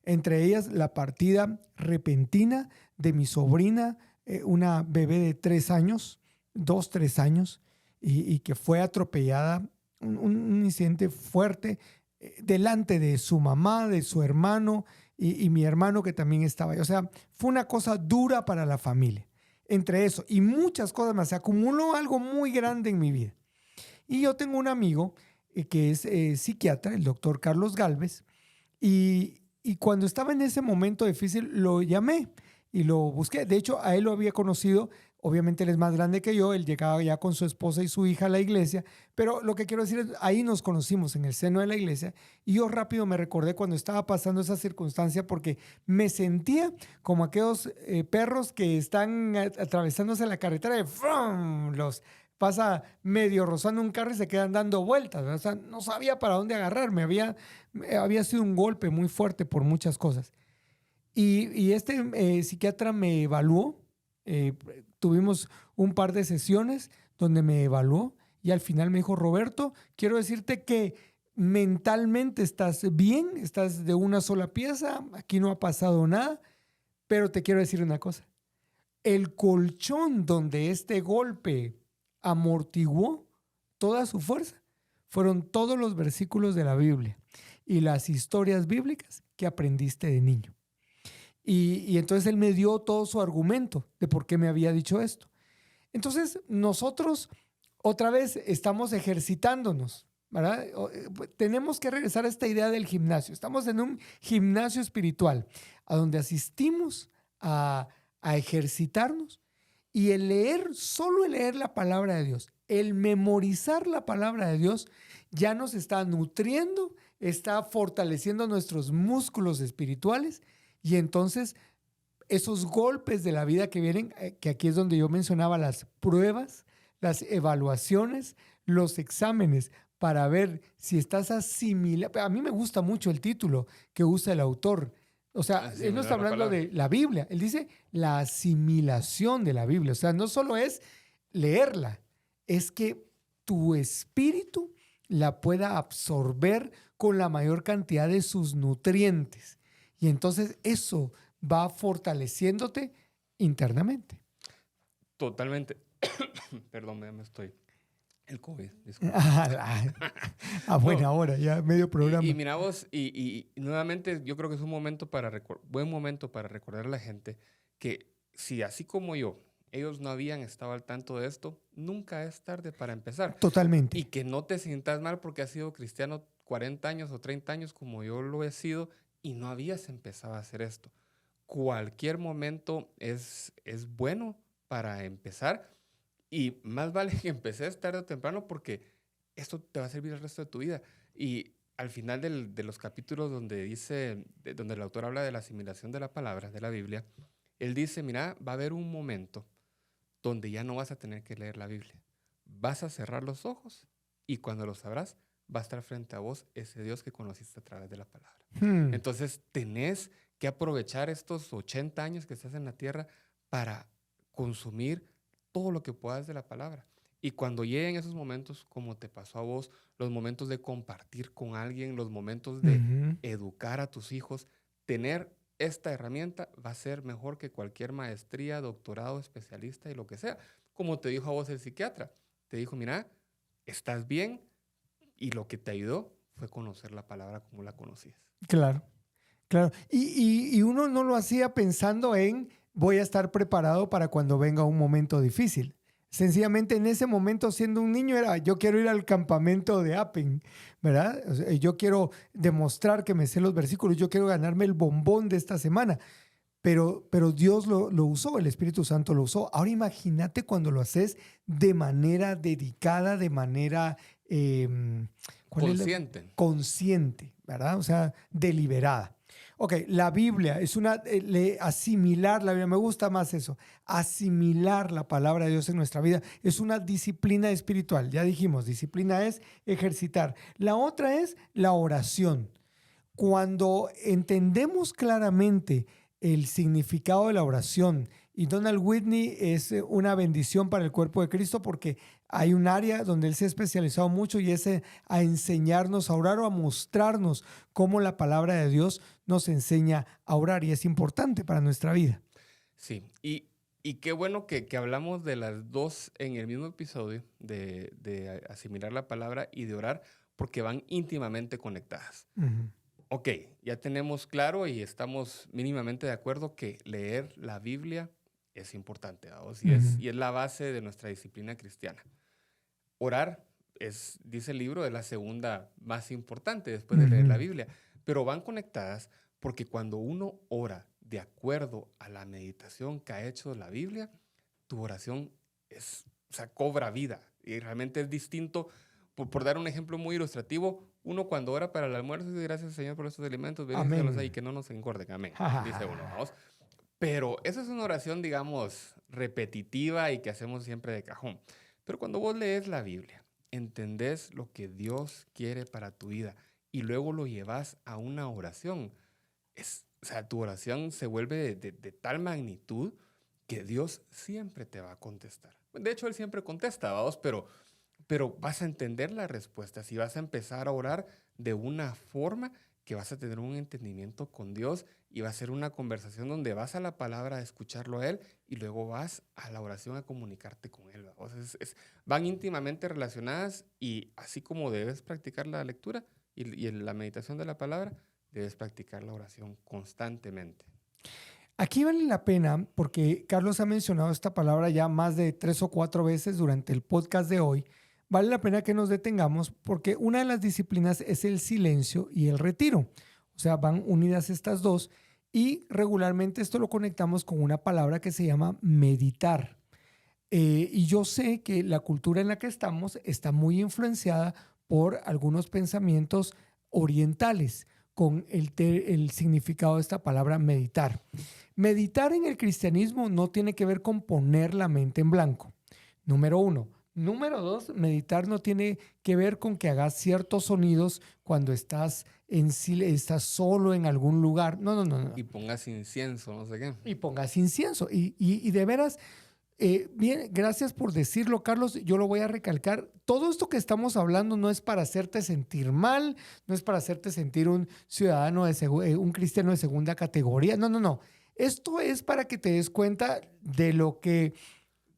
Entre ellas, la partida repentina de mi sobrina, una bebé de 3 años, 3 años, y que fue atropellada, un incidente fuerte, delante de su mamá, de su hermano y mi hermano que también estaba ahí. O sea, fue una cosa dura para la familia. Entre eso y muchas cosas más, se acumuló algo muy grande en mi vida. Y yo tengo un amigo que es psiquiatra, el doctor Carlos Gálvez, y cuando estaba en ese momento difícil, lo llamé y lo busqué. De hecho, a él lo había conocido. Obviamente él es más grande que yo. Él llegaba ya con su esposa y su hija a la iglesia. Pero lo que quiero decir es, ahí nos conocimos en el seno de la iglesia. Y yo rápido me recordé cuando estaba pasando esa circunstancia porque me sentía como aquellos perros que están atravesándose la carretera y ¡frum! Los pasa medio rozando un carro y se quedan dando vueltas, ¿verdad? O sea, no sabía para dónde agarrarme. Había sido un golpe muy fuerte por muchas cosas. Y este psiquiatra me evaluó. Tuvimos un par de sesiones donde me evaluó y al final me dijo, Roberto, quiero decirte que mentalmente estás bien, estás de una sola pieza, aquí no ha pasado nada, pero te quiero decir una cosa. El colchón donde este golpe amortiguó toda su fuerza fueron todos los versículos de la Biblia y las historias bíblicas que aprendiste de niño. Y entonces él me dio todo su argumento de por qué me había dicho esto. Entonces nosotros otra vez estamos ejercitándonos, ¿verdad? Tenemos que regresar a esta idea del gimnasio. Estamos en un gimnasio espiritual a donde asistimos a ejercitarnos. Y solo el leer la palabra de Dios, el memorizar la palabra de Dios, ya nos está nutriendo, está fortaleciendo nuestros músculos espirituales. Y entonces esos golpes de la vida que vienen, que aquí es donde yo mencionaba las pruebas, las evaluaciones, los exámenes, para ver si estás asimilando. A mí me gusta mucho el título que usa el autor. O sea, él no está hablando de la Biblia, él dice la asimilación de la Biblia. O sea, no solo es leerla, es que tu espíritu la pueda absorber con la mayor cantidad de sus nutrientes. Y entonces eso va fortaleciéndote internamente. Totalmente. Perdón, me estoy... El COVID, disculpa. A buena No, hora, ya medio programa. y mira vos, y nuevamente yo creo que es un momento buen momento para recordar a la gente que si así como yo, ellos no habían estado al tanto de esto, nunca es tarde para empezar. Totalmente. Y que no te sientas mal porque has sido cristiano 40 años o 30 años como yo lo he sido y no habías empezado a hacer esto. Cualquier momento es bueno para empezar y más vale que empeces tarde o temprano porque esto te va a servir el resto de tu vida. Y al final de los capítulos donde donde el autor habla de la asimilación de la palabra, de la Biblia, él dice, mira, va a haber un momento donde ya no vas a tener que leer la Biblia. Vas a cerrar los ojos y cuando los abras, va a estar frente a vos ese Dios que conociste a través de la palabra. Entonces, tenés que aprovechar estos 80 años que estás en la tierra para consumir todo lo que puedas de la palabra. Y cuando lleguen esos momentos, como te pasó a vos, los momentos de compartir con alguien, los momentos de educar a tus hijos, tener esta herramienta va a ser mejor que cualquier maestría, doctorado, especialista y lo que sea. Como te dijo a vos el psiquiatra, te dijo, mira, estás bien y lo que te ayudó fue conocer la palabra como la conocías. Claro, claro. Y uno no lo hacía pensando en voy a estar preparado para cuando venga un momento difícil. Sencillamente en ese momento siendo un niño era yo quiero ir al campamento de Apen, ¿verdad? O sea, yo quiero demostrar que me sé los versículos, yo quiero ganarme el bombón de esta semana. Pero Dios lo usó, el Espíritu Santo lo usó. Ahora imagínate cuando lo haces de manera dedicada, de manera consciente. consciente, ¿verdad? O sea, deliberada. Ok, la Biblia es asimilar la Biblia, me gusta más eso, asimilar la palabra de Dios en nuestra vida es una disciplina espiritual. Ya dijimos, disciplina es ejercitar. La otra es la oración. Cuando entendemos claramente el significado de la oración, y Donald Whitney es una bendición para el cuerpo de Cristo porque hay un área donde él se ha especializado mucho y es a enseñarnos a orar o a mostrarnos cómo la palabra de Dios nos enseña a orar y es importante para nuestra vida. Sí, y qué bueno que hablamos de las dos en el mismo episodio, de asimilar la palabra y de orar, porque van íntimamente conectadas. Uh-huh. Ok, ya tenemos claro y estamos mínimamente de acuerdo que leer la Biblia es importante, ¿vamos? Y es la base de nuestra disciplina cristiana. Orar dice el libro, es la segunda más importante después de leer la Biblia, pero van conectadas porque cuando uno ora de acuerdo a la meditación que ha hecho la Biblia, tu oración cobra vida y realmente es distinto. Por dar un ejemplo muy ilustrativo, uno cuando ora para el almuerzo dice gracias Señor por estos alimentos, bendícelos ahí que no nos engorden, amén, dice uno, vamos. Pero esa es una oración, digamos, repetitiva y que hacemos siempre de cajón. Pero cuando vos lees la Biblia, entendés lo que Dios quiere para tu vida y luego lo llevas a una oración. Tu oración se vuelve de tal magnitud que Dios siempre te va a contestar. De hecho, Él siempre contesta, vamos, pero vas a entender las respuestas y vas a empezar a orar de una forma que vas a tener un entendimiento con Dios y va a ser una conversación donde vas a la palabra a escucharlo a Él y luego vas a la oración a comunicarte con Él. O sea, van íntimamente relacionadas y así como debes practicar la lectura y la meditación de la palabra, debes practicar la oración constantemente. Aquí vale la pena porque Carlos ha mencionado esta palabra ya más de 3 o 4 veces durante el podcast de hoy. Vale la pena que nos detengamos porque una de las disciplinas es el silencio y el retiro. O sea, van unidas estas dos y regularmente esto lo conectamos con una palabra que se llama meditar. Y yo sé que la cultura en la que estamos está muy influenciada por algunos pensamientos orientales con el significado de esta palabra meditar. Meditar en el cristianismo no tiene que ver con poner la mente en blanco. Número 1. Número 2, meditar no tiene que ver con que hagas ciertos sonidos cuando estás solo en algún lugar. No. Y pongas incienso, no sé qué. Y pongas incienso. Y de veras, Bien, gracias por decirlo, Carlos. Yo lo voy a recalcar. Todo esto que estamos hablando no es para hacerte sentir mal, no es para hacerte sentir un ciudadano un cristiano de segunda categoría. No, no, no. Esto es para que te des cuenta de lo que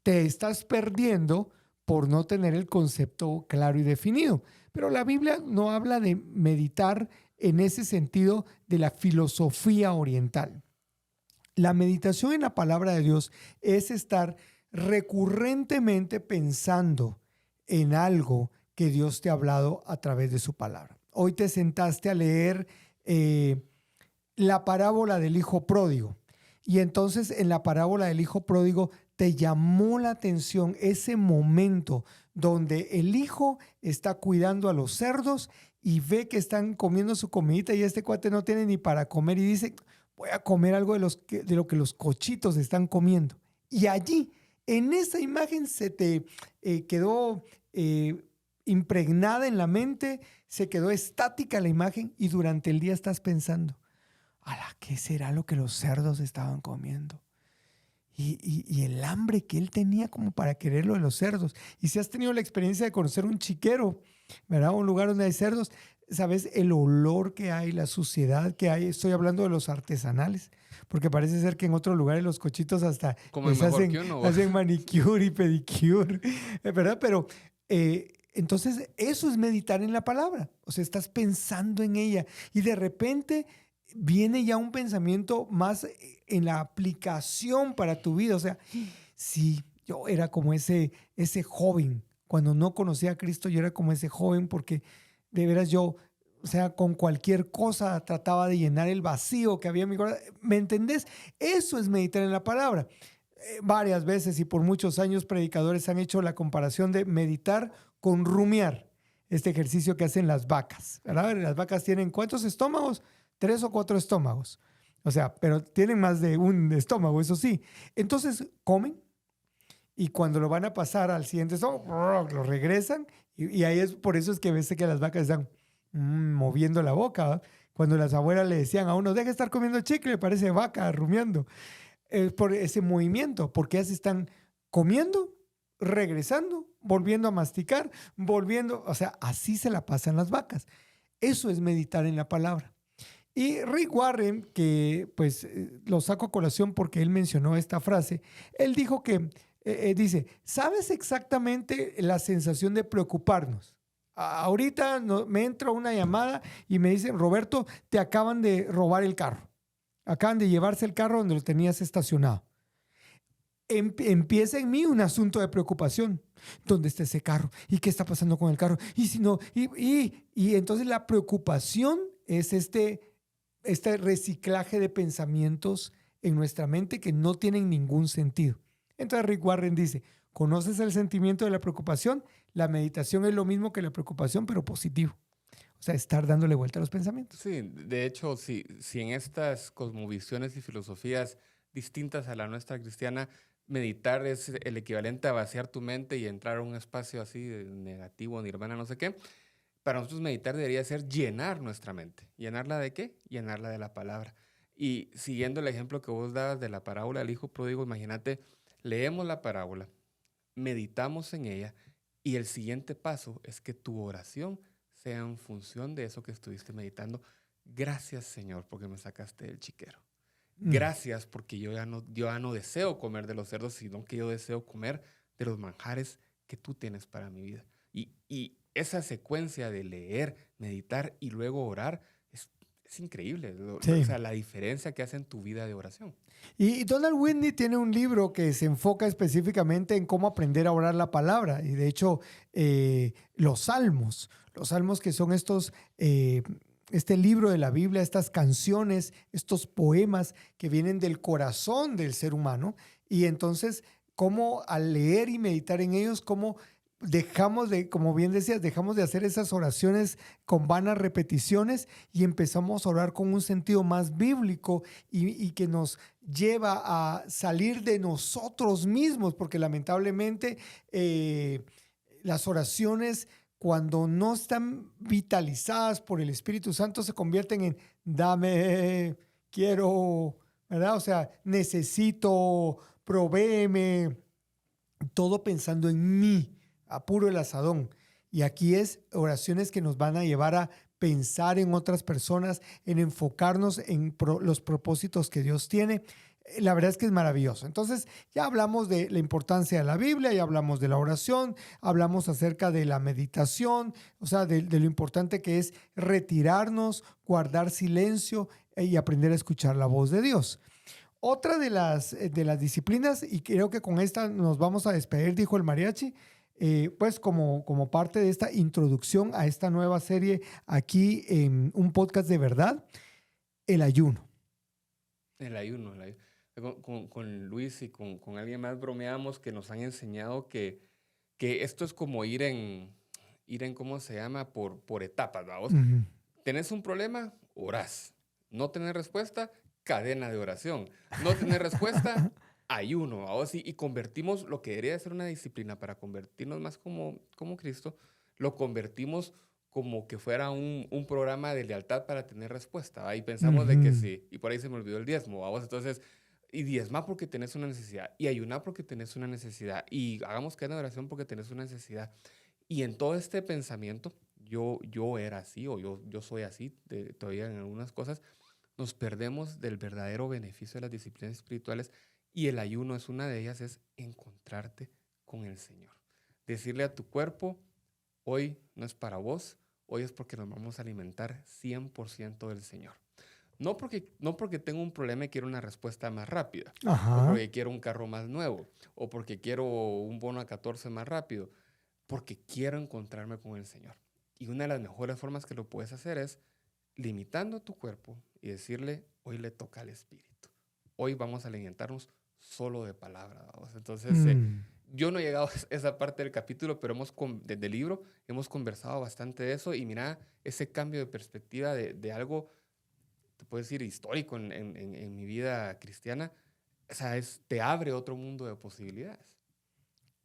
te estás perdiendo por no tener el concepto claro y definido. Pero la Biblia no habla de meditar en ese sentido de la filosofía oriental. La meditación en la palabra de Dios es estar recurrentemente pensando en algo que Dios te ha hablado a través de su palabra. Hoy te sentaste a leer la parábola del hijo pródigo y entonces en la parábola del hijo pródigo te llamó la atención ese momento donde el hijo está cuidando a los cerdos y ve que están comiendo su comidita y este cuate no tiene ni para comer y dice, voy a comer algo de lo que los cochitos están comiendo. Y allí, en esa imagen, se te quedó impregnada en la mente, se quedó estática la imagen y durante el día estás pensando, ¿ala qué será lo que los cerdos estaban comiendo? Y el hambre que él tenía como para querer lo de los cerdos. Y si has tenido la experiencia de conocer un chiquero, ¿verdad? Un lugar donde hay cerdos, ¿sabes el olor que hay, la suciedad que hay? Estoy hablando de los artesanales, porque parece ser que en otros lugares los cochitos hasta les hacen manicure y pedicure, ¿verdad? Pero entonces eso es meditar en la palabra. O sea, estás pensando en ella y de repente viene ya un pensamiento más en la aplicación para tu vida. O sea, sí, yo era como ese joven. Cuando no conocía a Cristo, yo era como ese joven porque de veras yo, o sea, con cualquier cosa trataba de llenar el vacío que había en mi corazón. ¿Me entendés? Eso es meditar en la palabra. Varias veces y por muchos años predicadores han hecho la comparación de meditar con rumiar, este ejercicio que hacen las vacas, ¿verdad? Las vacas tienen ¿cuántos estómagos? 3 o 4 estómagos. O sea, pero tienen más de un estómago, eso sí. Entonces comen y cuando lo van a pasar al siguiente estómago, lo regresan y ahí es por eso es que ves que las vacas están moviendo la boca, ¿verdad? Cuando las abuelas le decían a uno, deja de estar comiendo chicle, parece vaca rumiando. Es por ese movimiento, porque ellas están comiendo, regresando, volviendo a masticar, volviendo, o sea, así se la pasan las vacas. Eso es meditar en la palabra. Y Rick Warren, que pues lo saco a colación porque él mencionó esta frase, él dijo que, dice, ¿sabes exactamente la sensación de preocuparnos? Ahorita me entra una llamada y me dicen, Roberto, te acaban de robar el carro. Acaban de llevarse el carro donde lo tenías estacionado. Empieza en mí un asunto de preocupación. ¿Dónde está ese carro? ¿Y qué está pasando con el carro? Y si no, y entonces la preocupación es este reciclaje de pensamientos en nuestra mente que no tienen ningún sentido. Entonces Rick Warren dice, ¿conoces el sentimiento de la preocupación? La meditación es lo mismo que la preocupación, pero positivo. O sea, estar dándole vuelta a los pensamientos. Sí, de hecho, si en estas cosmovisiones y filosofías distintas a la nuestra cristiana, meditar es el equivalente a vaciar tu mente y entrar a un espacio así de negativo, nirvana, no sé qué. Para nosotros meditar debería ser llenar nuestra mente. ¿Llenarla de qué? Llenarla de la palabra. Y siguiendo el ejemplo que vos dabas de la parábola del hijo pródigo, imagínate, leemos la parábola, meditamos en ella y el siguiente paso es que tu oración sea en función de eso que estuviste meditando. Gracias, Señor, porque me sacaste del chiquero. Gracias porque yo ya no deseo comer de los cerdos, sino que yo deseo comer de los manjares que tú tienes para mi vida. Y esa secuencia de leer, meditar y luego orar es increíble. Sí. O sea, la diferencia que hace en tu vida de oración. Y Donald Whitney tiene un libro que se enfoca específicamente en cómo aprender a orar la palabra. Y de hecho, los salmos que son este libro de la Biblia, estas canciones, estos poemas que vienen del corazón del ser humano. Y entonces, cómo al leer y meditar en ellos, cómo dejamos de, como bien decías, dejamos de hacer esas oraciones con vanas repeticiones y empezamos a orar con un sentido más bíblico y que nos lleva a salir de nosotros mismos, porque lamentablemente las oraciones, cuando no están vitalizadas por el Espíritu Santo, se convierten en dame, quiero, ¿verdad? O sea, necesito, provéeme. todo pensando en mí, apuro el asadón. Y aquí es oraciones que nos van a llevar a pensar en otras personas, en enfocarnos en los propósitos que Dios tiene. La verdad es que es maravilloso. Entonces, ya hablamos de la importancia de la Biblia, ya hablamos de la oración, hablamos acerca de la meditación, o sea, de lo importante que es retirarnos, guardar silencio y aprender a escuchar la voz de Dios. Otra de las disciplinas, y creo que con esta nos vamos a despedir, dijo el mariachi, pues como parte de esta introducción a esta nueva serie aquí en un podcast de verdad, el ayuno. El ayuno, el ayuno. Con Luis y con alguien más bromeábamos que nos han enseñado que esto es como ir en ¿cómo se llama? Por etapas, vamos. Uh-huh. ¿Tenés un problema? Orás. ¿No tenés respuesta? Cadena de oración. ¿No tenés respuesta? Ayuno, vamos. Y convertimos lo que debería ser una disciplina para convertirnos más como Cristo, lo convertimos como que fuera un programa de lealtad para tener respuesta, ¿va? Y pensamos de que sí, y por ahí se me olvidó el diezmo, vamos. Entonces, y diezma porque tenés una necesidad, y ayunar porque tenés una necesidad, y hagamos cadena de oración porque tenés una necesidad. Y en todo este pensamiento, yo era así, o yo soy así, todavía en algunas cosas, nos perdemos del verdadero beneficio de las disciplinas espirituales, y el ayuno es una de ellas, es encontrarte con el Señor. Decirle a tu cuerpo, hoy no es para vos, hoy es porque nos vamos a alimentar 100% del Señor. No porque tengo un problema y quiero una respuesta más rápida, Ajá. o porque quiero un carro más nuevo, o porque quiero un bono a 14 más rápido, porque quiero encontrarme con el Señor. Y una de las mejores formas que lo puedes hacer es limitando tu cuerpo y decirle, hoy le toca al Espíritu. Hoy vamos a alimentarnos solo de palabra. ¿Vamos? Entonces, yo no he llegado a esa parte del capítulo, pero desde el libro hemos conversado bastante de eso. Y mira, ese cambio de perspectiva de algo, te puedo decir, histórico en mi vida cristiana, o sea, te abre otro mundo de posibilidades.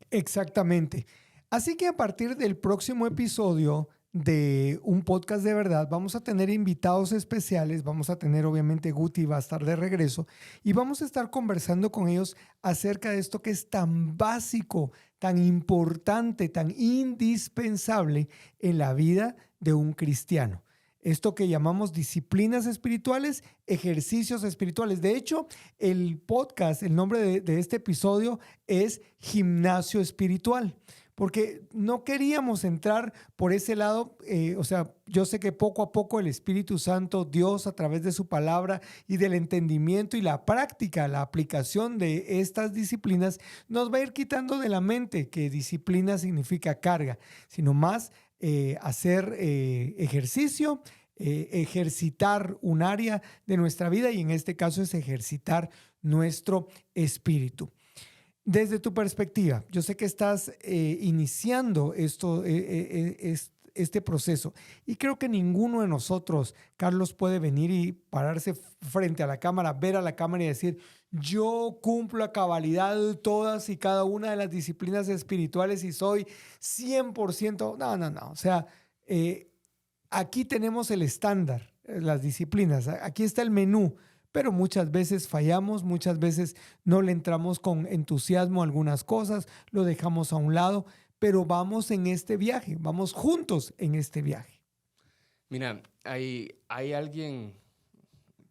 Exactamente. Así que a partir del próximo episodio de un podcast de verdad, vamos a tener invitados especiales, vamos a tener obviamente Guti va a estar de regreso y vamos a estar conversando con ellos acerca de esto que es tan básico, tan importante, tan indispensable en la vida de un cristiano. Esto que llamamos disciplinas espirituales, ejercicios espirituales. De hecho, el podcast, el nombre de este episodio es Gimnasio Espiritual, porque no queríamos entrar por ese lado. O sea, yo sé que poco a poco el Espíritu Santo, Dios, a través de su palabra y del entendimiento y la práctica, la aplicación de estas disciplinas, nos va a ir quitando de la mente que disciplina significa carga, sino más hacer ejercicio, ejercitar un área de nuestra vida y en este caso es ejercitar nuestro espíritu. Desde tu perspectiva, yo sé que estás iniciando este proceso y creo que ninguno de nosotros, Carlos, puede venir y pararse frente a la cámara, ver a la cámara y decir, yo cumplo a cabalidad todas y cada una de las disciplinas espirituales y soy 100%. No. O sea, aquí tenemos el estándar, las disciplinas, aquí está el menú. Pero muchas veces fallamos, muchas veces no le entramos con entusiasmo a algunas cosas, lo dejamos a un lado, pero vamos en este viaje, vamos juntos en este viaje. Mira, hay alguien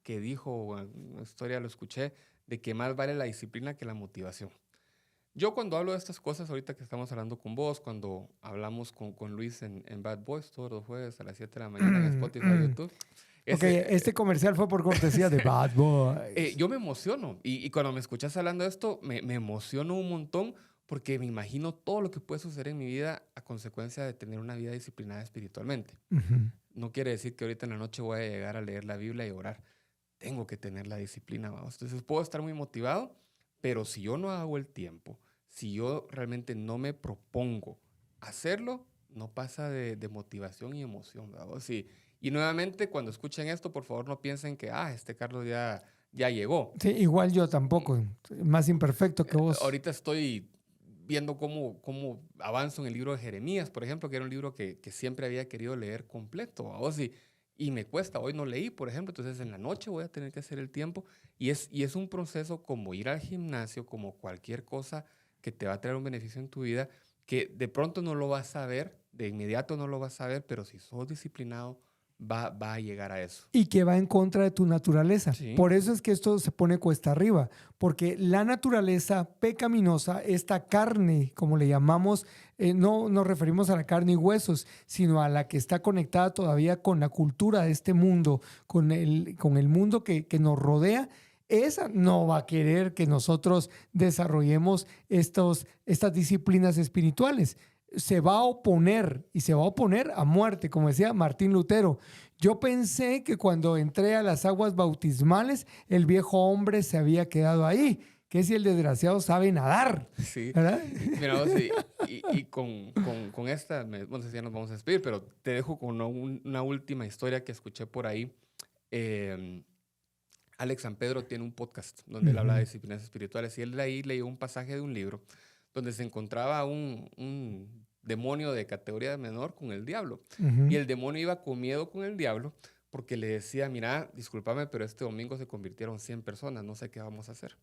que dijo, en una historia lo escuché, de que más vale la disciplina que la motivación. Yo cuando hablo de estas cosas, ahorita que estamos hablando con vos, cuando hablamos con Luis en Bad Boys todos los jueves a las 7 de la mañana en Spotify y YouTube. Este comercial fue por cortesía de Bad Boys. Yo me emociono y cuando me escuchas hablando de esto, me emociono un montón porque me imagino todo lo que puede suceder en mi vida a consecuencia de tener una vida disciplinada espiritualmente. Uh-huh. No quiere decir que ahorita en la noche voy a llegar a leer la Biblia y orar. Tengo que tener la disciplina, vamos. Entonces puedo estar muy motivado, pero si yo no hago el tiempo, si yo realmente no me propongo hacerlo, no pasa de motivación y emoción, vamos. Y nuevamente, cuando escuchen esto, por favor no piensen que, este Carlos ya llegó. Sí, igual yo tampoco, más imperfecto que vos. Ahorita estoy viendo cómo avanzo en el libro de Jeremías, por ejemplo, que era un libro que siempre había querido leer completo, vamos. Y me cuesta, hoy no leí, por ejemplo, entonces en la noche voy a tener que hacer el tiempo. Y es un proceso como ir al gimnasio, como cualquier cosa que te va a traer un beneficio en tu vida, que de pronto no lo vas a ver, de inmediato no lo vas a ver, pero si sos disciplinado, va a llegar a eso. Y que va en contra de tu naturaleza. Sí. Por eso es que esto se pone cuesta arriba, porque la naturaleza pecaminosa, esta carne, como le llamamos, no nos referimos a la carne y huesos, sino a la que está conectada todavía con la cultura de este mundo, con el mundo que nos rodea. Esa no va a querer que nosotros desarrollemos estas disciplinas espirituales. Se va a oponer y se va a oponer a muerte, como decía Martín Lutero. Yo pensé que cuando entré a las aguas bautismales, el viejo hombre se había quedado ahí, que si el desgraciado sabe nadar. Sí. ¿Verdad? Mira, y con esta, bueno, ya nos vamos a despedir, pero te dejo con una última historia que escuché por ahí. Alex San Pedro tiene un podcast donde él habla de disciplinas espirituales y él de ahí leyó un pasaje de un libro donde se encontraba un demonio de categoría menor con el diablo. Y el demonio iba con miedo con el diablo porque le decía, mira, discúlpame, pero este domingo se convirtieron 100 personas, no sé qué vamos a hacer.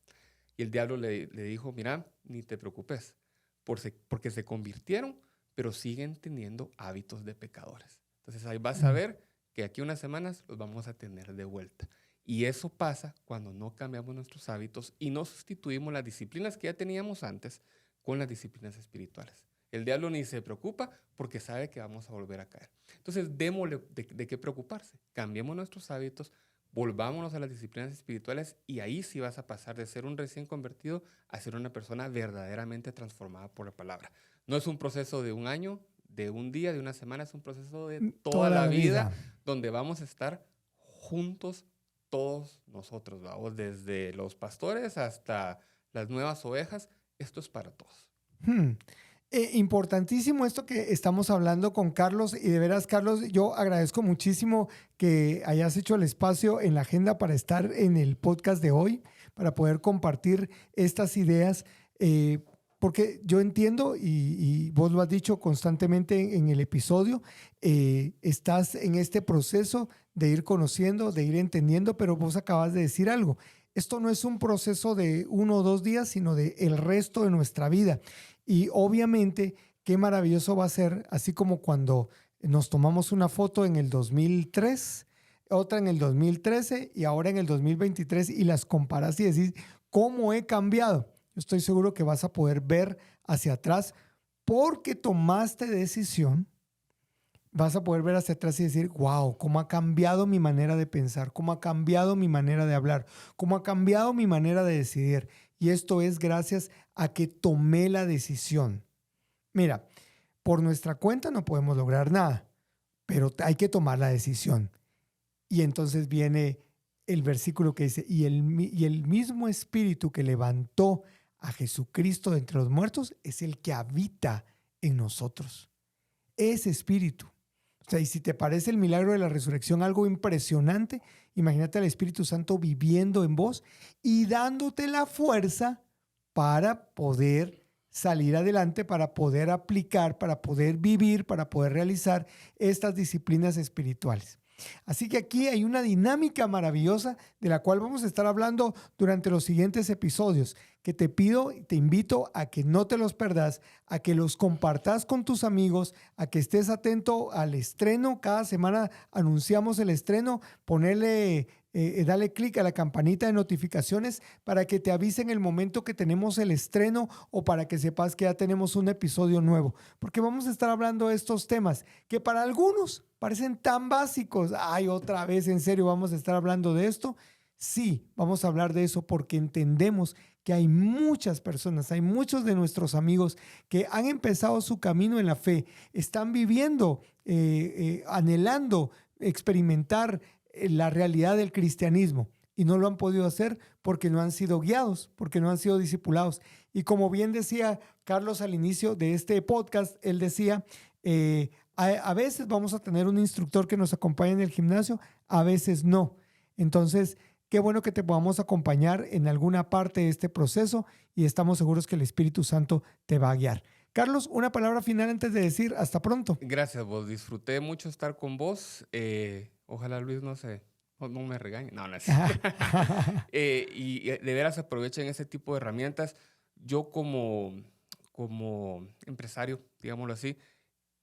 Y el diablo le dijo, mira, ni te preocupes, porque se convirtieron, pero siguen teniendo hábitos de pecadores. Entonces ahí vas a ver que aquí unas semanas los vamos a tener de vuelta. Y eso pasa cuando no cambiamos nuestros hábitos y no sustituimos las disciplinas que ya teníamos antes con las disciplinas espirituales. El diablo ni se preocupa porque sabe que vamos a volver a caer. Entonces, démosle de qué preocuparse. Cambiemos nuestros hábitos, volvámonos a las disciplinas espirituales y ahí sí vas a pasar de ser un recién convertido a ser una persona verdaderamente transformada por la palabra. No es un proceso de un año, de un día, de una semana, es un proceso de toda la vida donde vamos a estar juntos todos nosotros, vamos, desde los pastores hasta las nuevas ovejas. Esto es para todos. Importantísimo esto que estamos hablando con Carlos, y de veras, Carlos, yo agradezco muchísimo que hayas hecho el espacio en la agenda para estar en el podcast de hoy, para poder compartir estas ideas, porque yo entiendo, y vos lo has dicho constantemente en el episodio, estás en este proceso de ir conociendo, de ir entendiendo, pero vos acabas de decir algo. Esto no es un proceso de 1 o 2 días, sino de el resto de nuestra vida. Y obviamente, qué maravilloso va a ser, así como cuando nos tomamos una foto en el 2003, otra en el 2013 y ahora en el 2023 y las comparas y decís, ¿cómo he cambiado? Yo estoy seguro que vas a poder ver hacia atrás porque tomaste decisión. Vas a poder ver hacia atrás y decir, wow, cómo ha cambiado mi manera de pensar, cómo ha cambiado mi manera de hablar, cómo ha cambiado mi manera de decidir. Y esto es gracias a que tomé la decisión. Mira, por nuestra cuenta no podemos lograr nada, pero hay que tomar la decisión. Y entonces viene el versículo que dice, y el mismo Espíritu que levantó a Jesucristo de entre los muertos es el que habita en nosotros. Ese Espíritu. O sea, y si te parece el milagro de la resurrección algo impresionante, imagínate al Espíritu Santo viviendo en vos y dándote la fuerza para poder salir adelante, para poder aplicar, para poder vivir, para poder realizar estas disciplinas espirituales. Así que aquí hay una dinámica maravillosa de la cual vamos a estar hablando durante los siguientes episodios, que te pido y te invito a que no te los perdas, a que los compartas con tus amigos, a que estés atento al estreno. Cada semana anunciamos el estreno, dale clic a la campanita de notificaciones para que te avisen el momento que tenemos el estreno o para que sepas que ya tenemos un episodio nuevo, porque vamos a estar hablando de estos temas que para algunos parecen tan básicos. Ay, otra vez, en serio, ¿vamos a estar hablando de esto? Sí, vamos a hablar de eso porque entendemos que hay muchas personas, hay muchos de nuestros amigos que han empezado su camino en la fe, están viviendo, anhelando experimentar la realidad del cristianismo y no lo han podido hacer porque no han sido guiados, porque no han sido discipulados. Y como bien decía Carlos al inicio de este podcast, él decía, a veces vamos a tener un instructor que nos acompañe en el gimnasio, a veces no. Entonces, qué bueno que te podamos acompañar en alguna parte de este proceso y estamos seguros que el Espíritu Santo te va a guiar. Carlos, una palabra final antes de decir hasta pronto. Gracias, vos. Disfruté mucho estar con vos. Ojalá Luis no me regañe. No es. Y de veras aprovechen ese tipo de herramientas. yo como empresario, digámoslo así,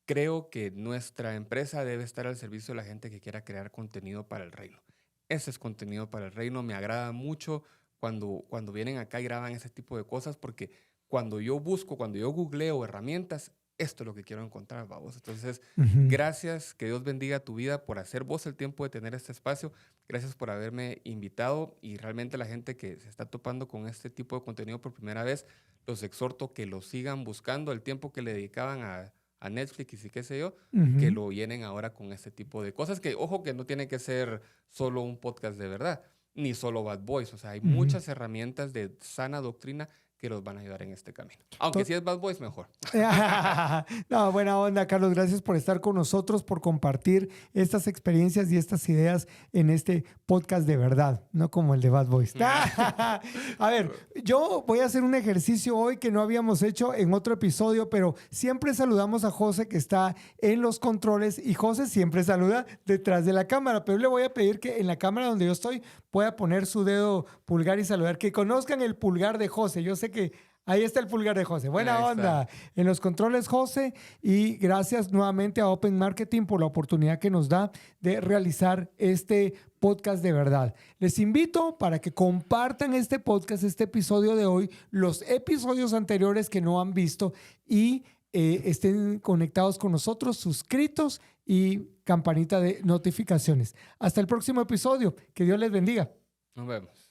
creo que nuestra empresa debe estar al servicio de la gente que quiera crear contenido para el reino. Ese es contenido para el reino. Me agrada mucho cuando vienen acá y graban ese tipo de cosas, porque cuando yo googleo herramientas, esto es lo que quiero encontrar, vamos. Entonces, gracias, que Dios bendiga tu vida por hacer vos el tiempo de tener este espacio. Gracias por haberme invitado, y realmente la gente que se está topando con este tipo de contenido por primera vez, los exhorto que lo sigan buscando. El tiempo que le dedicaban a Netflix y qué sé yo, que lo llenen ahora con este tipo de cosas, que ojo, que no tiene que ser solo un podcast de verdad, ni solo Bad Boys. O sea, hay muchas herramientas de sana doctrina que los van a ayudar en este camino. Aunque si es Bad Boys, mejor. No, buena onda, Carlos. Gracias por estar con nosotros, por compartir estas experiencias y estas ideas en este podcast de verdad, no como el de Bad Boys. A ver, yo voy a hacer un ejercicio hoy que no habíamos hecho en otro episodio, pero siempre saludamos a José, que está en los controles, y José siempre saluda detrás de la cámara, pero le voy a pedir que en la cámara donde yo estoy pueda poner su dedo pulgar y saludar, que conozcan el pulgar de José. Yo sé que ahí está el pulgar de José. Buena onda. En los controles, José. Y gracias nuevamente a Open Marketing por la oportunidad que nos da de realizar este podcast de verdad. Les invito para que compartan este podcast, este episodio de hoy, los episodios anteriores que no han visto, y estén conectados con nosotros, suscritos y campanita de notificaciones. Hasta el próximo episodio. Que Dios les bendiga. Nos vemos.